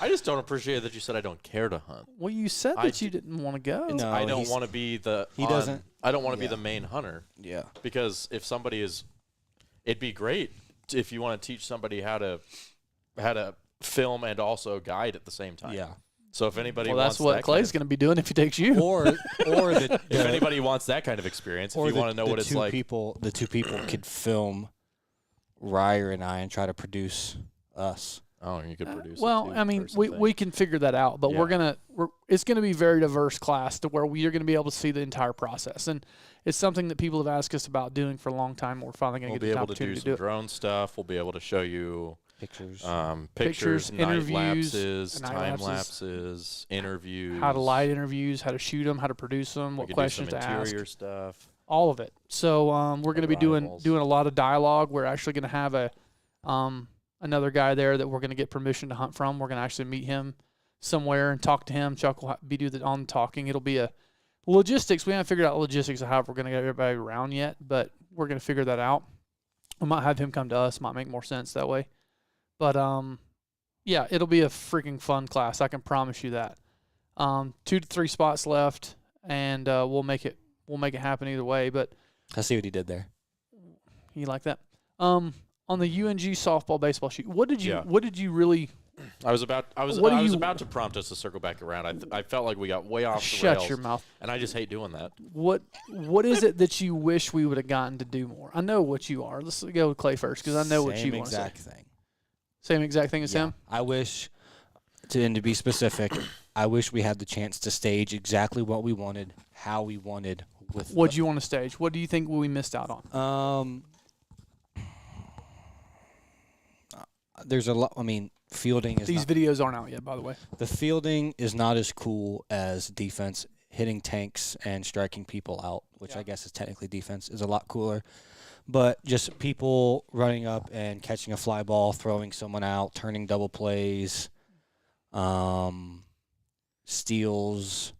I just don't appreciate that you said I don't care to hunt. well, you said that you didn't want to go. No, I don't he's- want to be the he doesn't- I don't want to be yeah. the main hunter Yeah. because if somebody is, it'd be great if you want to teach somebody how to film and also guide at the same time. Yeah. So if anybody Well, wants that's what that Clay's going to be doing if he takes you. Or the if anybody wants that kind of experience, if you want to know what it's like, the 2 people could film Ryer and I and try to produce us. oh, you could produce. Well, I mean, we can figure that out, but it's gonna be a very diverse class to where we are gonna be able to see the entire process, and it's something that people have asked us about doing for a long time. We're finally gonna we'll get be the able to opportunity do to do some it. drone stuff. We'll be able to show you Pictures. pictures, night interviews, lapses, night time lapses. lapses, interviews. How to light interviews, how to shoot them, how to produce them, We what could questions do to some ask, interior stuff. all of it. So we're going to be doing Arrivals. a lot of dialogue. We're actually going to have another guy there that we're going to get permission to hunt from. We're going to actually meet him somewhere and talk to him. Chuck will be on the talking. It'll be a logistics. We haven't figured out logistics of how we're going to get everybody around yet, but we're going to figure that out. We might have him come to us. Might make more sense that way. But yeah, it'll be a freaking fun class. I can promise you that. 2 to 3 spots left, and we'll make it happen either way. But I see what he did there. you like that? On the UNG softball baseball shoot, what did you really? I was about to prompt us to circle back around. I felt like we got way off the rails. Shut your mouth. And I just hate doing that. What is it that you wish we would have gotten to do more? I know what you are. Let's go with Clay first because I know what you want to say. Same exact thing. Same exact thing as Yeah. him. I wish, to be specific, I wish we had the chance to stage exactly what we wanted, how we wanted. What do you want to stage? What do you think we missed out on? There's a lot. I mean, fielding is These videos aren't out yet, by the way. the fielding is not as cool as defense. Hitting tanks and striking people out, which I guess is technically defense, is a lot cooler. But just people running up and catching a fly ball, throwing someone out, turning double plays, steals,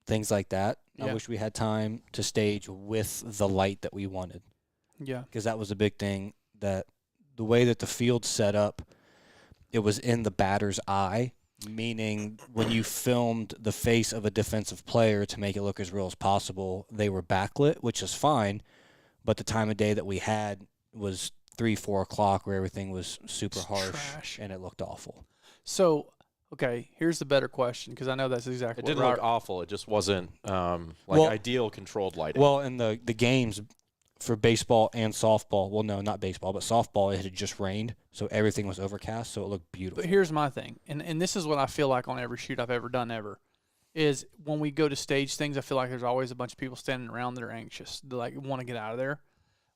things like that. Yeah. I wish we had time to stage with the light that we wanted, Yeah. because that was a big thing. That the way that the field's set up, it was in the batter's eye, meaning when you filmed the face of a defensive player to make it look as real as possible, they were backlit, which is fine. But the time of day that we had was 3, 4 o'clock, where everything was super harsh trash. and it looked awful. So, okay, here's the better question because I know that's exactly It what didn't look awful. It just wasn't ideal controlled lighting. Well, in the games for baseball and softball, well, no, not baseball, but softball, it had just rained, so everything was overcast, so it looked beautiful. But here's my thing, and this is what I feel like on every shoot I've ever done is when we go to stage things, I feel like there's always a bunch of people standing around that are anxious, that like want to get out of there.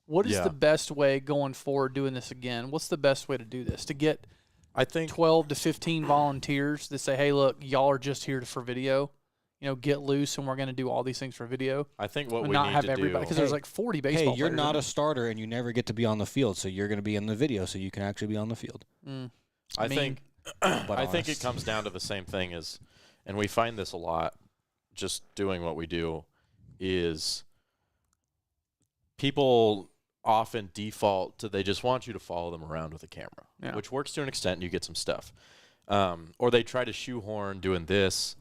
What is the best way going forward doing this again? What's the best way to do this? To get I think 12 to 15 volunteers that say, hey, look, y'all are just here for video. Get loose, and we're going to do all these things for video. I think what And we not need have to everybody, do. because there's like 40 baseball Hey, you're players. not a starter, and you never get to be on the field, so you're going to be in the video, so you can actually be on the field. I think I think it honest. comes down to the same thing as, and we find this a lot, just doing what we do, is people often default to they just want you to follow them around with a camera, which works to an extent, and you get some stuff. Or they try to shoehorn doing this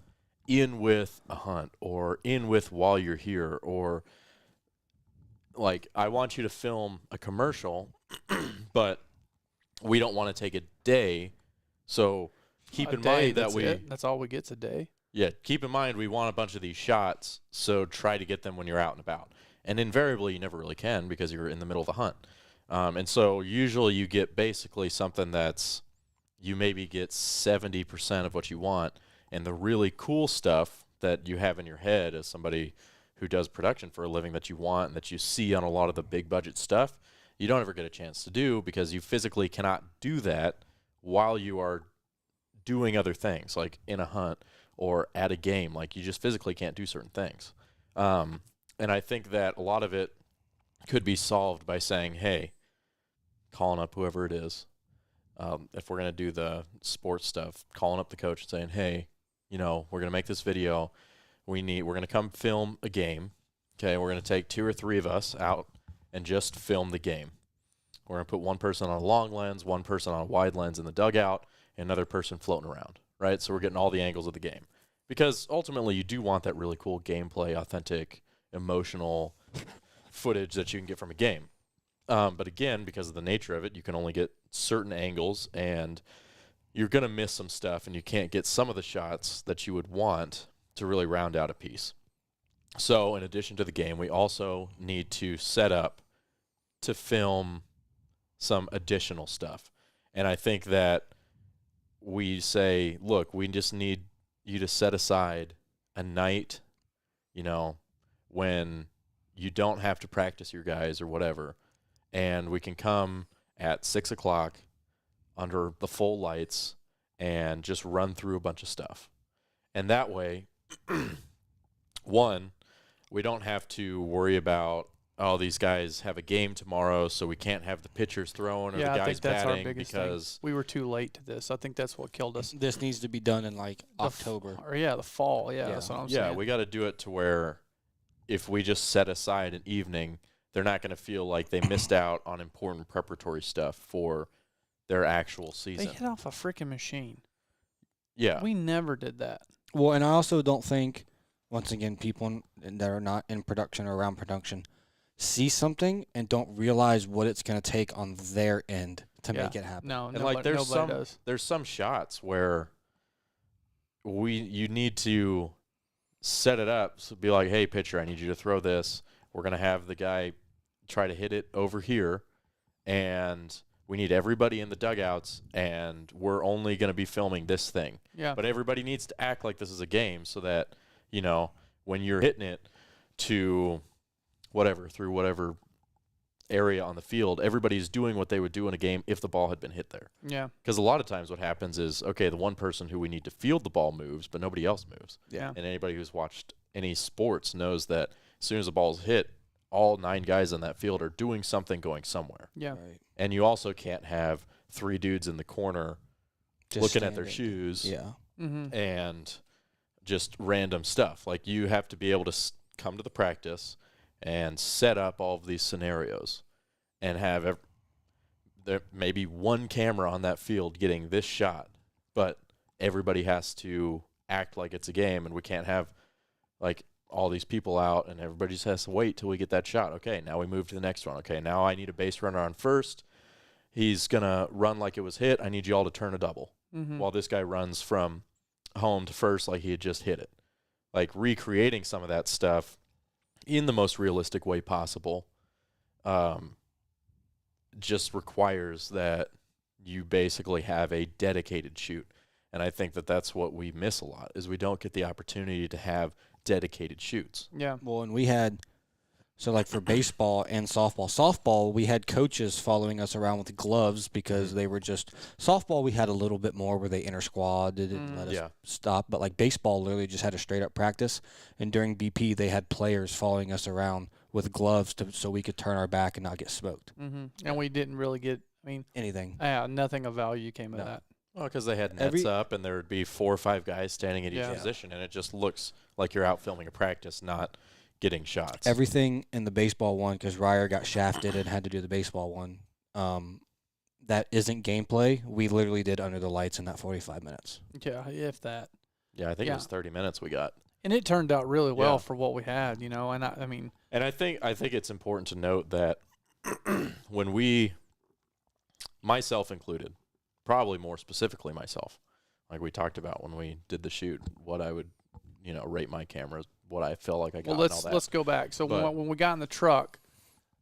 in with a hunt or in with while you're here, or like, I want you to film a commercial, but we don't want to take a day. So keep in mind that that's all we get's a day. Yeah, keep in mind we want a bunch of these shots, so try to get them when you're out and about. And invariably, you never really can because you're in the middle of the hunt. And so usually you get basically something that's, you maybe get 70% of what you want, and the really cool stuff that you have in your head as somebody who does production for a living that you want and that you see on a lot of the big budget stuff, you don't ever get a chance to do because you physically cannot do that while you are doing other things, like in a hunt or at a game. Like, you just physically can't do certain things. And I think that a lot of it could be solved by saying, hey, calling up whoever it is. If we're going to do the sports stuff, calling up the coach and saying, hey, we're going to make this video. We're going to come film a game. Okay, we're going to take 2 or 3 of us out and just film the game. We're going to put one person on a long lens, one person on a wide lens in the dugout, and another person floating around, right? So we're getting all the angles of the game. Because ultimately you do want that really cool gameplay, authentic, emotional footage that you can get from a game. But again, because of the nature of it, you can only get certain angles, and you're going to miss some stuff, and you can't get some of the shots that you would want to really round out a piece. So in addition to the game, we also need to set up to film some additional stuff. And I think that we say, look, we just need you to set aside a night, when you don't have to practice your guys or whatever, and we can come at 6 o'clock under the full lights and just run through a bunch of stuff. And that way, one, we don't have to worry about, these guys have a game tomorrow, so we can't have the pitchers throwing or the guys I think that's our batting biggest because thing. We were too late to this. I think that's what killed us. This needs to be done in October. The fall. Yeah, that's what I'm saying. Yeah, we got to do it to where if we just set aside an evening, they're not going to feel like they missed out on important preparatory stuff for their actual season. They hit off a freaking machine. Yeah. We never did that. Well, and I also don't think, once again, people that are not in production or around production see something and don't realize what it's going to take on their end to make it happen. No, and nobody does. There's some shots where you need to set it up. So be like, hey, pitcher, I need you to throw this. We're going to have the guy try to hit it over here, and we need everybody in the dugouts, and we're only going to be filming this thing. Yeah. But everybody needs to act like this is a game so that, when you're hitting it to through whatever area on the field, everybody's doing what they would do in a game if the ball had been hit there. Yeah. Because a lot of times what happens is, okay, the one person who we need to field the ball moves, but nobody else moves. Yeah. And anybody who's watched any sports knows that as soon as the ball's hit, all 9 guys on that field are doing something going somewhere. Yeah. Right. And you also can't have 3 dudes in the corner Just looking at their standing. shoes Yeah. Mm-hmm. and just random stuff. Like, you have to be able to come to the practice and set up all of these scenarios and have there maybe one camera on that field getting this shot, but everybody has to act like it's a game, and we can't have all these people out and everybody just has to wait till we get that shot. Okay, now we move to the next one. Okay, now I need a base runner on first. He's going to run like it was hit. I need you all to turn a double while this guy runs from home to first like he had just hit it. Like, recreating some of that stuff in the most realistic way possible just requires that you basically have a dedicated shoot. And I think that that's what we miss a lot, is we don't get the opportunity to have dedicated shoots. Yeah. Well, and we had, for baseball and softball, we had coaches following us around with gloves because they were just, softball we had a little bit more where they inter-squad, they didn't let us stop. But baseball literally just had a straight-up practice. And during BP, they had players following us around with gloves so we could turn our back and not get smoked. Mm-hmm. And we didn't really get, anything. Yeah, nothing of value came of that. Well, because they had nets up and there would be 4 or 5 guys standing at each position, and it just looks like you're out filming a practice, not getting shots. Everything in the baseball one, because Ryer got shafted and had to do the baseball one, that isn't gameplay, we literally did under the lights in that 45 minutes. Yeah, if that. Yeah, I think it was 30 minutes we got. And it turned out really well for what we had, and And I think it's important to note that when we, myself included, probably more specifically myself, like we talked about when we did the shoot, what I would, rate my cameras, what I felt like I got. Well, and all that. let's go back. So when we got in the truck,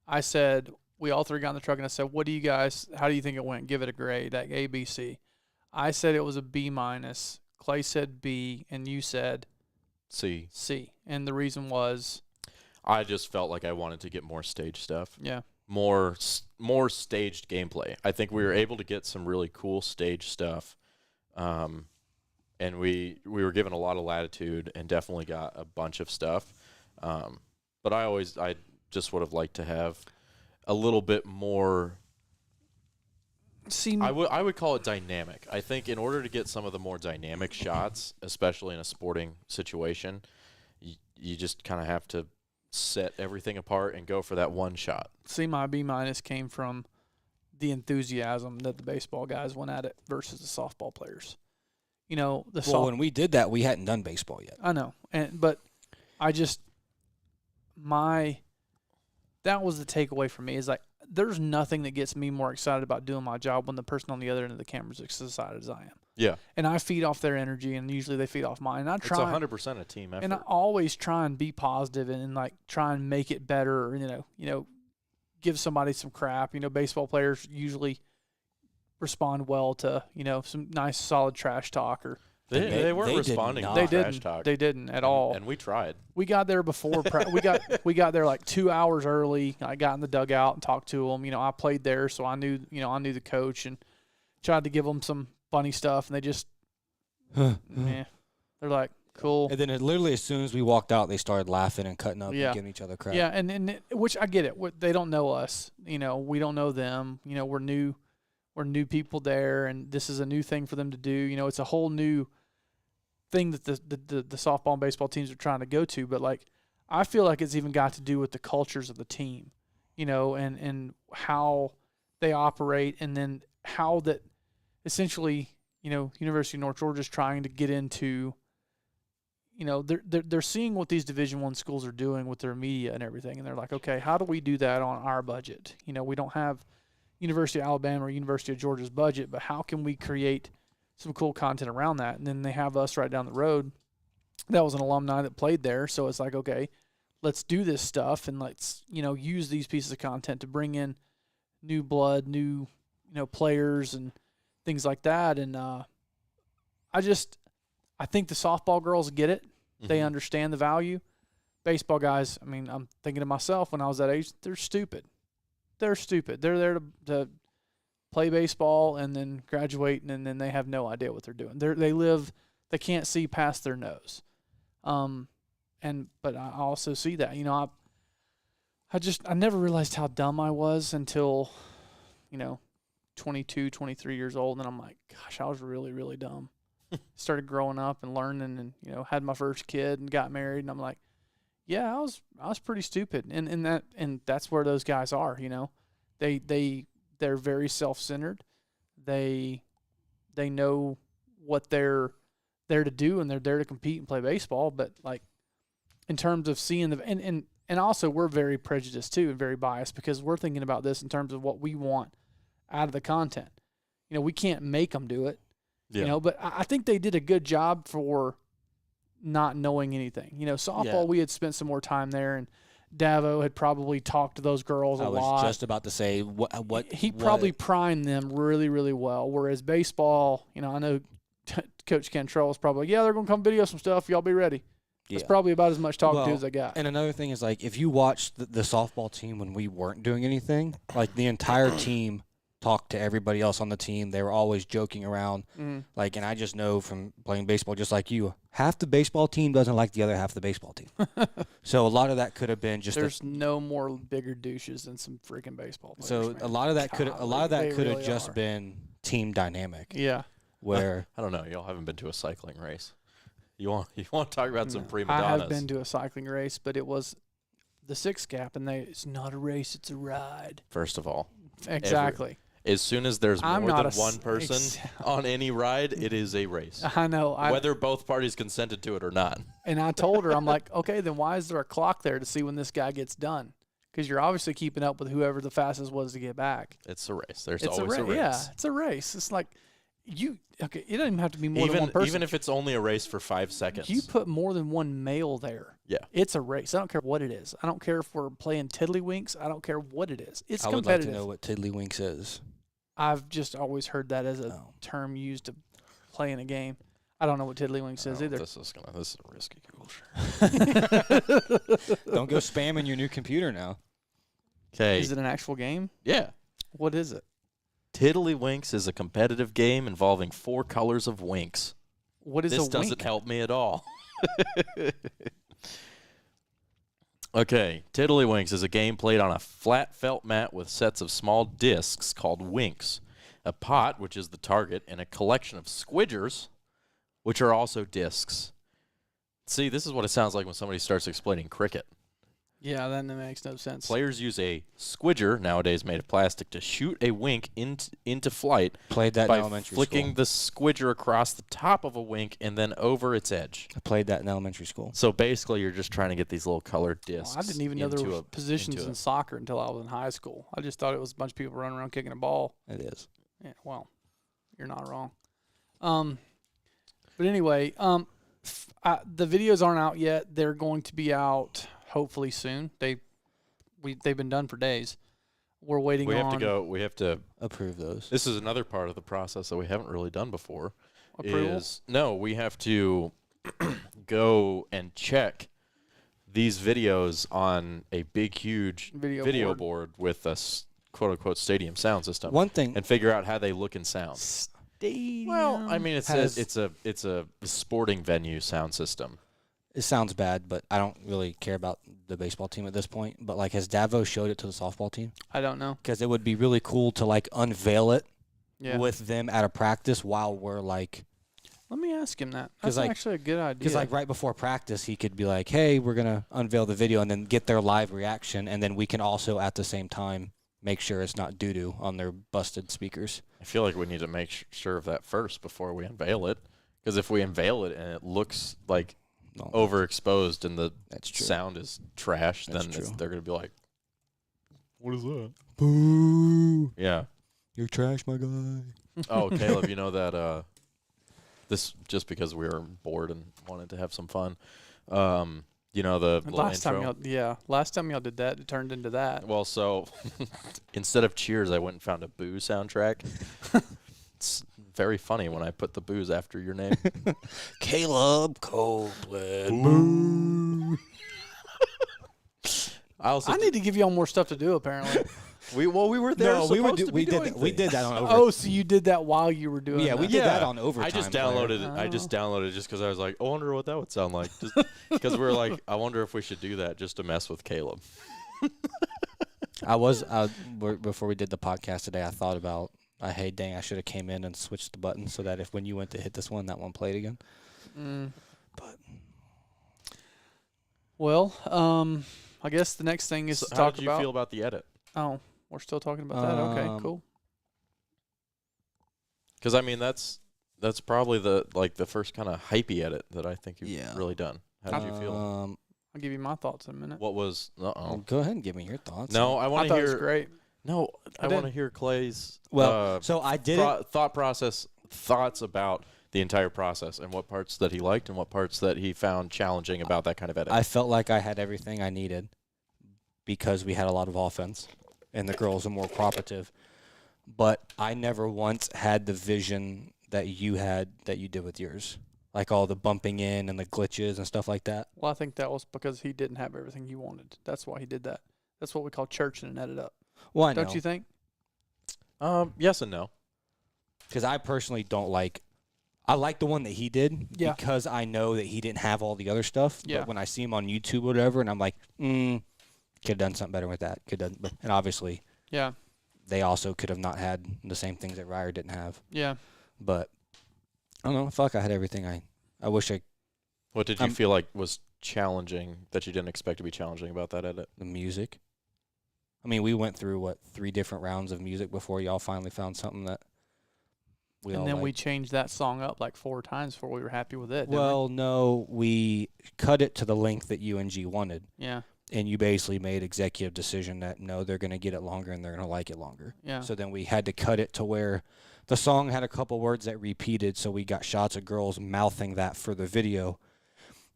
I said, we all 3 got in the truck, and I said, how do you think it went? Give it a grade, like A, B, C. I said it was a B-. Clay said B, and you said C. And the reason was? I just felt like I wanted to get more stage stuff. Yeah. more staged gameplay. I think we were able to get some really cool stage stuff, and we were given a lot of latitude and definitely got a bunch of stuff. But I just would have liked to have a little bit more. I would call it dynamic. I think in order to get some of the more dynamic shots, especially in a sporting situation, you just kind of have to set everything apart and go for that one shot. See, my B- came from the enthusiasm that the baseball guys went at it versus the softball players. You know, when we did that, we hadn't done baseball yet. I know, but I just that was the takeaway for me is like there's nothing that gets me more excited about doing my job when the person on the other end of the camera is as excited as I am. Yeah. And I feed off their energy, and usually they feed off mine. And I try. It's 100% a team effort. And I always try and be positive and like try and make it better. Or, you know, give somebody some crap. You know, baseball players usually respond well to some nice solid trash talk or. They weren't responding to trash talk. They didn't at all. And we tried. We got there before. we got there like 2 hours early. I got in the dugout and talked to them. You know, I played there, so I knew the coach and tried to give them some funny stuff. And they just, they're like, cool. And then literally as soon as we walked out, they started laughing and cutting up and giving each other crap. Yeah, and which I get it. They don't know us. You know, we don't know them. You know, we're new people there, and this is a new thing for them to do. You know, it's a whole new thing that the softball and baseball teams are trying to go to. But like, I feel like it's even got to do with the cultures of the team, you know, and how they operate, and then how that essentially, you know, University of North Georgia is trying to get into. You know, they're seeing what these Division I schools are doing with their media and everything, and they're like, okay, how do we do that on our budget? You know, we don't have University of Alabama or University of Georgia's budget, but how can we create some cool content around that? And then they have us right down the road. That was an alumni that played there, so it's like, okay, let's do this stuff and let's, you know, use these pieces of content to bring in new blood, new, you know, players and things like that. And I think the softball girls get it. Mm-hmm. They understand the value. Baseball guys, I mean, I'm thinking to myself when I was that age, they're stupid. They're stupid. They're there to play baseball and then graduate, and then they have no idea what they're doing. They can't see past their nose. But I also see that, you know, I never realized how dumb I was until, you know, 22, 23 years old. And I'm like, gosh, I was really, really dumb. Started growing up and learning and, you know, had my first kid and got married. And I'm like, yeah, I was pretty stupid, and that's where those guys are. You know, they're very self-centered. They know what they're there to do, and they're there to compete and play baseball. But like, in terms of seeing and also we're very prejudiced too and very biased because we're thinking about this in terms of what we want out of the content. You know, we can't make them do it. Yeah. You know, but I think they did a good job for not knowing anything. You know, softball, we had spent some more time there, and Davo had probably talked to those girls a lot. I was just about to say what he probably primed them really, really well. Whereas baseball, you know, I know Coach Cantrell is probably, they're going to come video some stuff. Y'all be ready. That's probably about as much talking to as I got. And another thing is, like, if you watch the softball team when we weren't doing anything, like the entire team talked to everybody else on the team. They were always joking around. Like, and I just know from playing baseball just like you, half the baseball team doesn't like the other half of the baseball team. So a lot of that could have been just there's no more bigger douches than some freaking baseball players. So man. a lot of that could have just been team dynamic. Yeah. Where I don't know, y'all haven't been to a cycling race. You want to talk about some prima donnas? I have been to a cycling race, but it was the 6 gap, and it's not a race, it's a ride. First of all, exactly. As soon as there's more than one person on any ride, it is a race. I know. Whether both parties consented to it or not. And I told her, I'm like, okay, then why is there a clock there to see when this guy gets done? Because you're obviously keeping up with whoever the fastest was to get back. It's a race. There's always a race. Yeah, it's a race. It's like it doesn't even have to be more than one person. Even if it's only a race for 5 seconds. You put more than one male there. Yeah. It's a race. I don't care what it is. I don't care if we're playing Tiddlywinks. I don't care what it is. It's competitive. I would like to know what Tiddlywinks is. I've just always heard that as a term used to play in a game. I don't know what Tiddlywinks is either. This is a risky Google. Don't go spamming your new computer now. Okay. Is it an actual game? Yeah. What is it? Tiddlywinks is a competitive game involving 4 colors of winks. What is This a wink? doesn't help me at all. Okay, Tiddlywinks is a game played on a flat felt mat with sets of small discs called winks, a pot, which is the target, and a collection of squidgers, which are also discs. See, this is what it sounds like when somebody starts explaining cricket. Yeah, that makes no sense. Players use a squidger, nowadays made of plastic, to shoot a wink into flight Played that in by elementary flicking school. the squidger across the top of a wink and then over its edge. I played that in elementary school. So basically, you're just trying to get these little colored discs. I didn't even know there into were positions into in soccer until I was in high school. I just thought it was a bunch of people running around kicking a ball. It is. Yeah, well, you're not wrong. But anyway, the videos aren't out yet. They're going to be out hopefully soon. They've been done for days. We're waiting We on have to go. We have to Approve those. This is another part of the process that we haven't really done before. approval. We have to go and check these videos on a big, huge video board with a quote unquote stadium sound system. One thing. And figure out how they look and sound. Stadium. Well, I mean, it's has- a sporting venue sound system. It sounds bad, but I don't really care about the baseball team at this point. But like, has Davo showed it to the softball team? I don't know. Because it would be really cool to like unveil it Yeah. with them at a practice while we're like, Let me ask him that. 'Cause, That's like- actually a good idea. because like right before practice, he could be like, "Hey, we're gonna unveil the video," and then get their live reaction, and then we can also at the same time make sure it's not doo doo on their busted speakers. I feel like we need to make sure of that first before we unveil it. Because if we unveil it and it looks like No, overexposed and the that's true. sound is trash, That's then true. they're going to be like, what is that? Boo! Yeah. You're trash, my guy. Oh, Caleb, you know that this just because we were bored and wanted to have some fun. You know the little last intro. last time y'all did that, it turned into that. Well, so instead of Cheers, I went and found a Boo soundtrack. It's very funny when I put the Boos after your name. Caleb Copeland. I need to give y'all more stuff to do. Apparently. we were there. No, we were supposed to be doing we did things. that on over. Oh, so you did that while you were doing? Yeah, that. we did that on overtime. I just player. downloaded it. I just downloaded it just because I was like, I wonder what that would sound like. Because we were like, I wonder if we should do that just to mess with Caleb. Before we did the podcast today, I thought about, hey, dang, I should have came in and switched the button so that if when you went to hit this one, that one played again. But Well, I guess the next thing is So to how talk did you about. feel about the edit? Oh, we're still talking about that. Okay, cool. Because I mean, that's probably the first kind of hypey edit that I think you've really done. How did you feel? I'll give you my thoughts in a minute. What was? Go ahead and give me your thoughts. No, I I want thought to it was hear. great. No, I did. want to hear Clay's. Well, so I did it. Thoughts about the entire process and what parts that he liked and what parts that he found challenging about that kind of edit. I felt like I had everything I needed because we had a lot of offense and the girls are more cooperative. But I never once had the vision that you did with yours. Like all the bumping in and the glitches and stuff like that. Well, I think that was because he didn't have everything he wanted. That's why he did that. That's what we call churching and edit up. Well, I know. Don't you think? Yes and no. Because I personally don't like. I like the one that he did because I know that he didn't have all the other stuff. Yeah. But when I see him on YouTube or whatever, and I'm like, could have done something better with that. And obviously, Yeah. they also could have not had the same things that Ryer didn't have. Yeah. But I don't know. I felt like I had everything. I wish I. What did you feel like was challenging that you didn't expect to be challenging about that edit? The music. I mean, we went through 3 different rounds of music before y'all finally found something that. And then we changed that song up like 4 times before we were happy with it. Well, no, we cut it to the length that UNG wanted. Yeah. And you basically made executive decision that, no, they're going to get it longer and they're going to like it longer. Yeah. So then we had to cut it to where the song had a couple words that repeated, so we got shots of girls mouthing that for the video.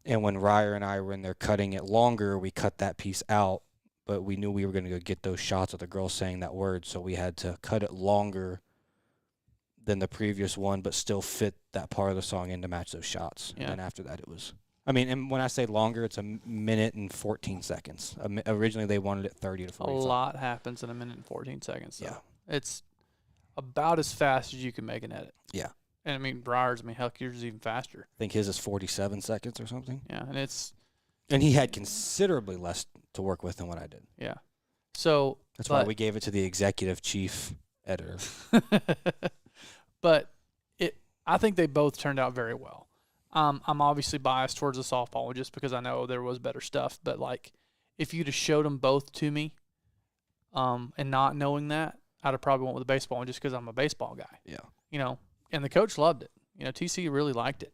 And when Ryer and I were in there cutting it longer, we cut that piece out, but we knew we were going to go get those shots of the girls saying that word, so we had to cut it longer than the previous one, but still fit that part of the song in to match those shots. Yeah. And then after that, it was I mean, and when I say longer, it's a minute and 14 seconds. Originally, they wanted it 30 to A 45. lot happens in a minute and 14 seconds. So Yeah. it's about as fast as you can make an edit. Yeah. And I mean, Briar's, heck, yours is even faster. I think his is 47 seconds or something. Yeah, And he had considerably less to work with than what I did. yeah. So That's why we gave it to the executive chief editor. But I think they both turned out very well. I'm obviously biased towards the softball one just because I know there was better stuff. But like, if you'd have showed them both to me, and not knowing that, I'd have probably went with the baseball one just because I'm a baseball guy. Yeah. And the coach loved it. TC really liked it.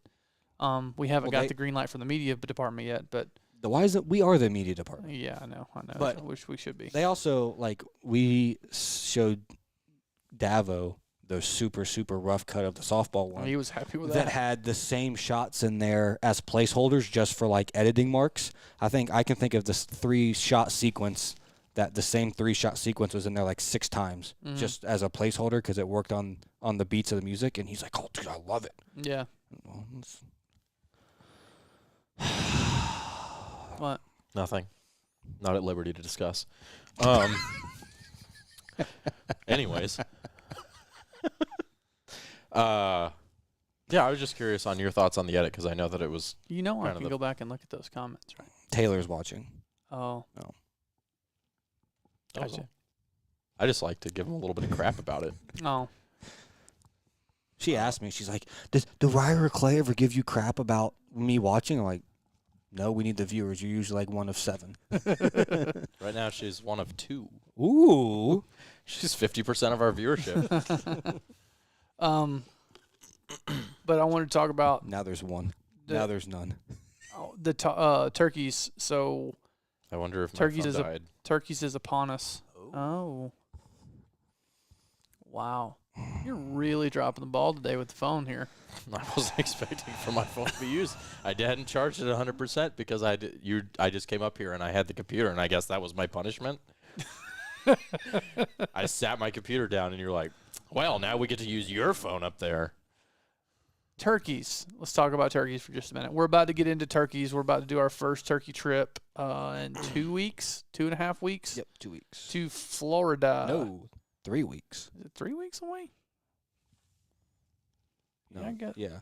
We haven't got they- the green light from the media department yet, but Why is it we are the media department? yeah, I know. But I wish we should be. They also, we showed Davo the super, super rough cut of the softball one. He was happy with that that. had the same shots in there as placeholders just for editing marks. I can think of this 3-shot sequence that the same 3-shot sequence was in there 6 times just as a placeholder because it worked on the beats of the music. And he's like, "Oh, dude, I love it." Yeah. Well, What? Nothing. Not at liberty to discuss. Anyways. Yeah, I was just curious on your thoughts on the edit because I know that it was. I kind of can the- go back and look at those comments, right? Taylor's watching. Oh. No. Gotcha. I just like to give him a little bit of crap about it. Oh. She asked me, she's like, do Ryer or Clay ever give you crap about me watching? I'm like, no, we need the viewers. You're usually one of 7. Right now, she's one of 2. Ooh. She's 50% of our viewership. But I wanted to talk about Now there's 1. The- Now there's none. the turkeys. So I wonder if my Turkeys phone is a- died. turkeys is upon us. Oh. Wow. You're really dropping the ball today with the phone here. I wasn't expecting for my phone to be used. I hadn't charged it 100% because I just came up here and I had the computer, and I guess that was my punishment. I sat my computer down, and you're like, well, now we get to use your phone up there. Turkeys. Let's talk about turkeys for just a minute. We're about to get into turkeys. We're about to do our first turkey trip in 2 weeks, 2.5 weeks. Yep, 2 weeks. To Florida. No, 3 weeks. Is it 3 weeks away? No. Yeah, I guess. Yeah.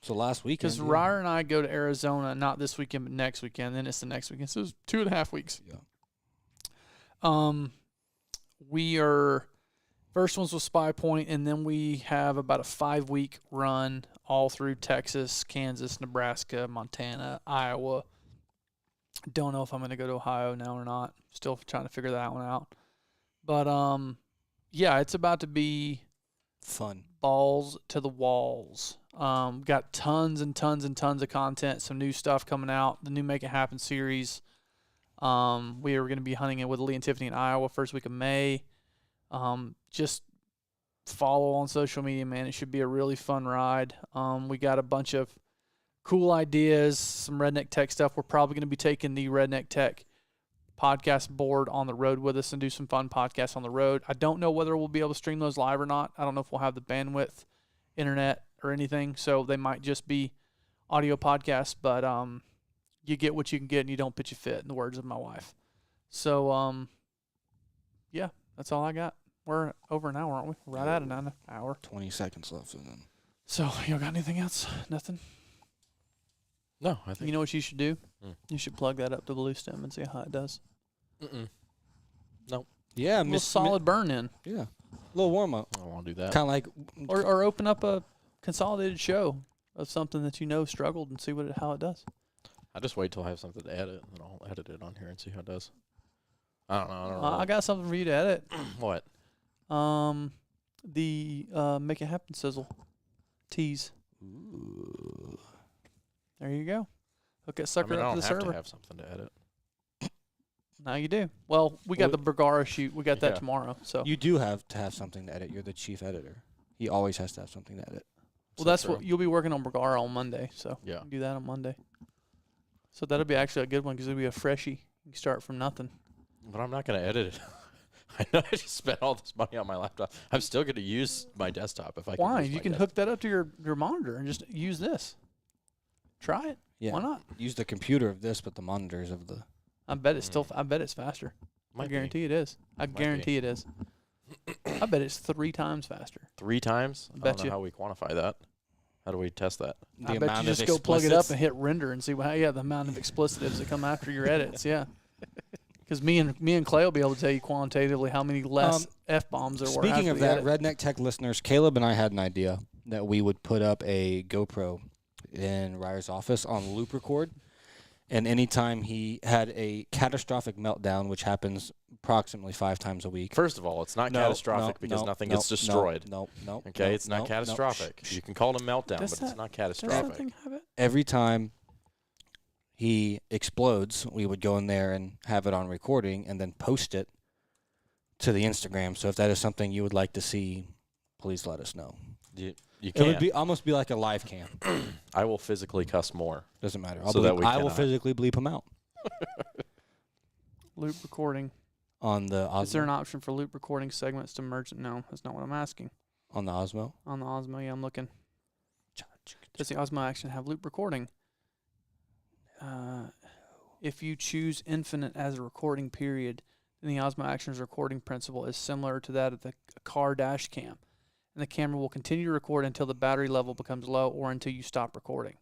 So last weekend. Because Ryer and I go to Arizona, not this weekend, but next weekend. Then it's the next weekend. So it's 2.5 weeks. Yeah. We are first one's with Spy Point, and then we have about a 5-week run all through Texas, Kansas, Nebraska, Montana, Iowa. Don't know if I'm going to go to Ohio now or not. Still trying to figure that one out. But yeah, it's about to be Fun. balls to the walls. Got tons and tons and tons of content, some new stuff coming out. The new Make It Happen series. We are going to be hunting it with Lee and Tiffany in Iowa first week of May. Just follow on social media, man. It should be a really fun ride. We got a bunch of cool ideas, some Redneck Tech stuff. We're probably going to be taking the Redneck Tech podcast board on the road with us and do some fun podcasts on the road. I don't know whether we'll be able to stream those live or not. I don't know if we'll have the bandwidth, internet, or anything. So they might just be audio podcasts, but you get what you can get and you don't pitch a fit, in the words of my wife. So, yeah, that's all I got. We're over an hour, aren't we? Right at an hour. 20 seconds left. And then So, y'all got anything else? Nothing? No, I think. You know what you should do? Mm. You should plug that up to Blue Stem and see how it does. yeah, A little solid burn in. Yeah. A little warm up. I won't do that. Kind of like. Or open up a consolidated show of something that you know struggled and see how it does. I just wait till I have something to edit, and I'll edit it on here and see how it does. I don't know. I got something for you to edit. What? The Make It Happen sizzle tease. Ooh. There you go. Hook that I sucker mean, I up don't to the have server. to have something to edit. Now you do. Well, we got the Bergara shoot. We got that Yeah. tomorrow. So You do have to have something to edit. You're the chief editor. He always has to have something to edit. well, that's what you'll be working on Bergara on Monday. So Yeah. you can do that on Monday. So that'll be actually a good one because it'll be a freshie. You can start from nothing. But I'm not going to edit it. I know I just spent all this money on my laptop. I'm still going to use my desktop if I can. Why? use You my can desktop. hook that up to your monitor and just use this. Try it. Yeah. Why not? Use the computer of this, but the monitors of the. I bet it's still. I bet it's faster. I guarantee it is. I guarantee it is. I bet it's 3 times faster. 3 times? I Bet don't know you. how we quantify that. How do we test that? The I bet amount you of just go plug it up explicits. and hit render and see the amount of explicitives that come after your edits. Yeah. Because me and Clay will be able to tell you quantitatively how many less f-bombs there were. Speaking after of the that, edit. Redneck Tech listeners, Caleb and I had an idea that we would put up a GoPro in Ryer's office on loop record, and anytime he had a catastrophic meltdown, which happens approximately 5 times a week. First of all, it's not catastrophic because nothing gets destroyed. No. Okay, it's not catastrophic. You can call it a meltdown, Does but that- it's not Does that catastrophic. thing have it? Every time he explodes, we would go in there and have it on recording and then post it to the Instagram. So if that is something you would like to see, please let us know. You It can't. would be almost be like a live cam. I will physically cuss more. Doesn't matter. So that we I will cannot. physically bleep them out Loop recording. on the Is there Osmo. an option for loop recording segments to merge? No, that's not what I'm asking. On the Osmo. On the Osmo, yeah, I'm looking. Does the Osmo actually have loop recording? If you choose infinite as a recording period, then the Osmo Action's recording principle is similar to that of the car dash cam. And the camera will continue to record until the battery level becomes low or until you stop recording.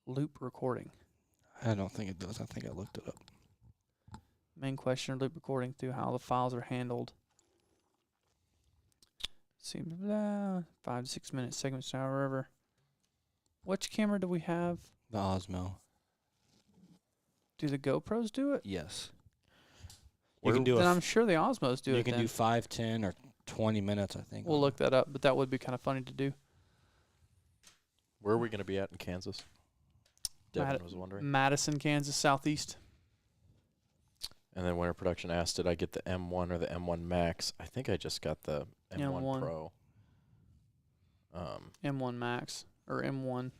Loop recording. I don't think it does. I think I looked it up. Main question, loop recording through how the files are handled. Seems 5 to 6 minute segments, however. Which camera do we have? The Osmo. Do the GoPros do it? Yes. Where- You can do Then a. I'm sure the Osmos do You it can then. do 5, 10, or 20 minutes. I think. We'll look that up, but that would be kind of funny to do. Where are we going to be at in Kansas? Devin Mad- was wondering. Madison, Kansas, southeast. And then Winter Production asked, did I get the M1 or the M1 Max? I think I just got the M1, M1. Pro. M1 Max or M1.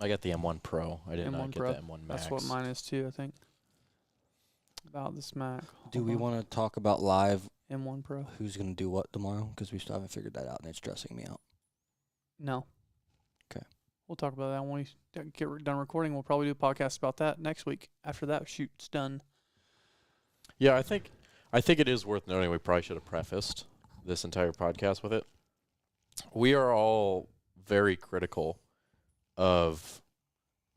I got the M1 Pro. I did M1 not get Pro. the M1 Max. That's what mine is too, I think. About this Mac. Do Hold we on. want to talk about live? M1 Pro? Who's going to do what tomorrow? Because we still haven't figured that out, and it's stressing me out. No. 'Kay. We'll talk about that when we get done recording. We'll probably do a podcast about that next week after that shoot's done. Yeah, I think it is worth noting. We probably should have prefaced this entire podcast with it. We are all very critical of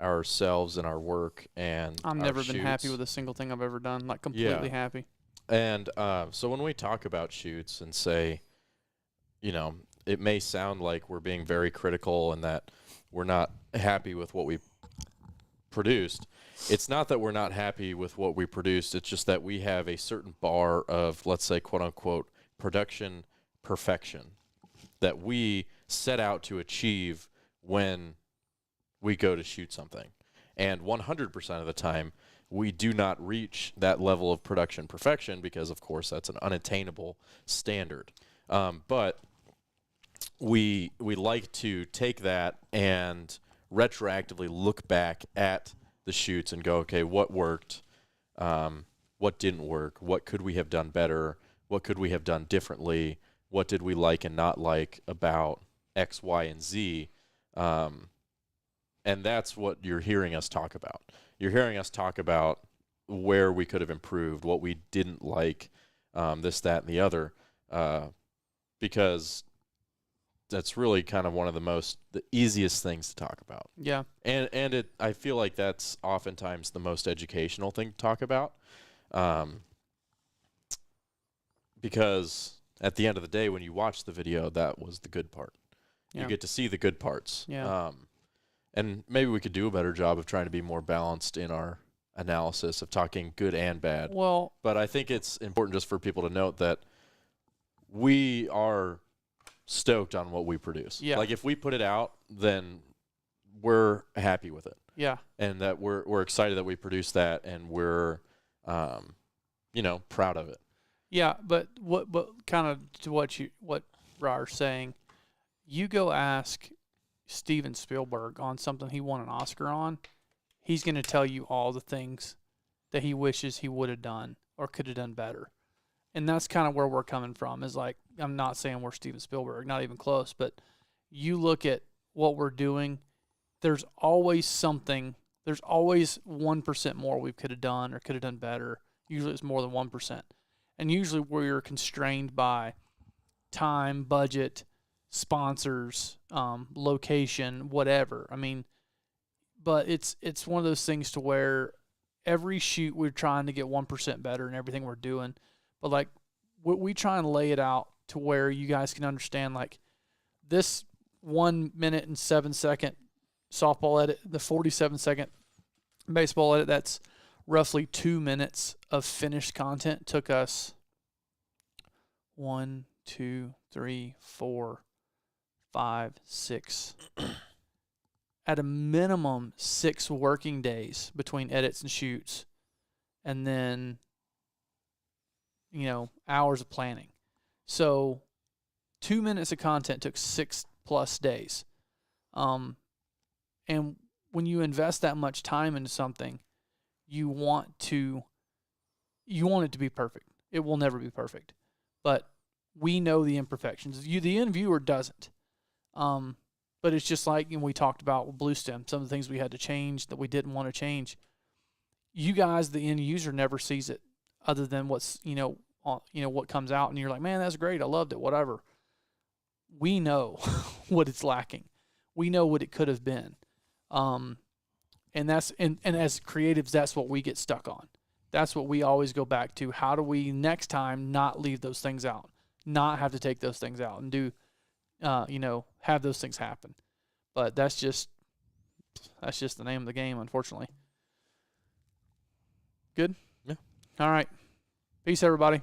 ourselves and our work, and I've our never been happy shoots. with a single thing I've ever done. Like completely happy. And so when we talk about shoots and say, you know, it may sound like we're being very critical and that we're not happy with what we produced. It's not that we're not happy with what we produced. It's just that we have a certain bar of, let's say, quote unquote, production perfection that we set out to achieve when we go to shoot something. And 100% of the time, we do not reach that level of production perfection because, of course, that's an unattainable standard. But we like to take that and retroactively look back at the shoots and go, okay, what worked? What didn't work? What could we have done better? What could we have done differently? What did we like and not like about X, Y, and Z? And that's what you're hearing us talk about. You're hearing us talk about where we could have improved, what we didn't like, this, that, and the other, because that's really kind of one of the easiest things to talk about. Yeah. And I feel like that's oftentimes the most educational thing to talk about, because at the end of the day, when you watch the video, that was the good part. Yeah. You get to see the good parts. Yeah. And maybe we could do a better job of trying to be more balanced in our analysis of talking good and bad. Well, But I think it's important just for people to note that we are stoked on what we produce. Yeah. Like if we put it out, then we're happy with it. yeah. And that we're excited that we produced that, and we're proud of it. Yeah, but kind of to what Ryer's saying, you go ask Steven Spielberg on something he won an Oscar on, he's going to tell you all the things that he wishes he would have done or could have done better. And that's kind of where we're coming from, is like, I'm not saying we're Steven Spielberg, not even close, but you look at what we're doing there's always something. There's always 1% more we could have done or could have done better. Usually it's more than 1%. And usually we're constrained by time, budget, sponsors, location, whatever. I mean, but it's one of those things to where every shoot we're trying to get 1% better in everything we're doing. But like we try and lay it out to where you guys can understand, like, this 1 minute and 7 second softball edit, the 47-second baseball edit, that's roughly 2 minutes of finished content, took us 1, 2, 3, 4, 5, 6 at a minimum 6 working days between edits and shoots, and then hours of planning. So 2 minutes of content took 6+ days. And when you invest that much time into something, you want it to be perfect. It will never be perfect. But we know the imperfections. The end viewer doesn't. But it's just like we talked about with Blue Stem, some of the things we had to change that we didn't want to change. You guys, the end user, never sees it other than what's what comes out, and you're like, man, that's great, I loved it, whatever. We know what it's lacking. We know what it could have been. And as creatives, that's what we get stuck on. That's what we always go back to. How do we next time not leave those things out, not have to take those things out and do, have those things happen? But that's just the name of the game, unfortunately. Good? Yeah. All right. Peace, everybody.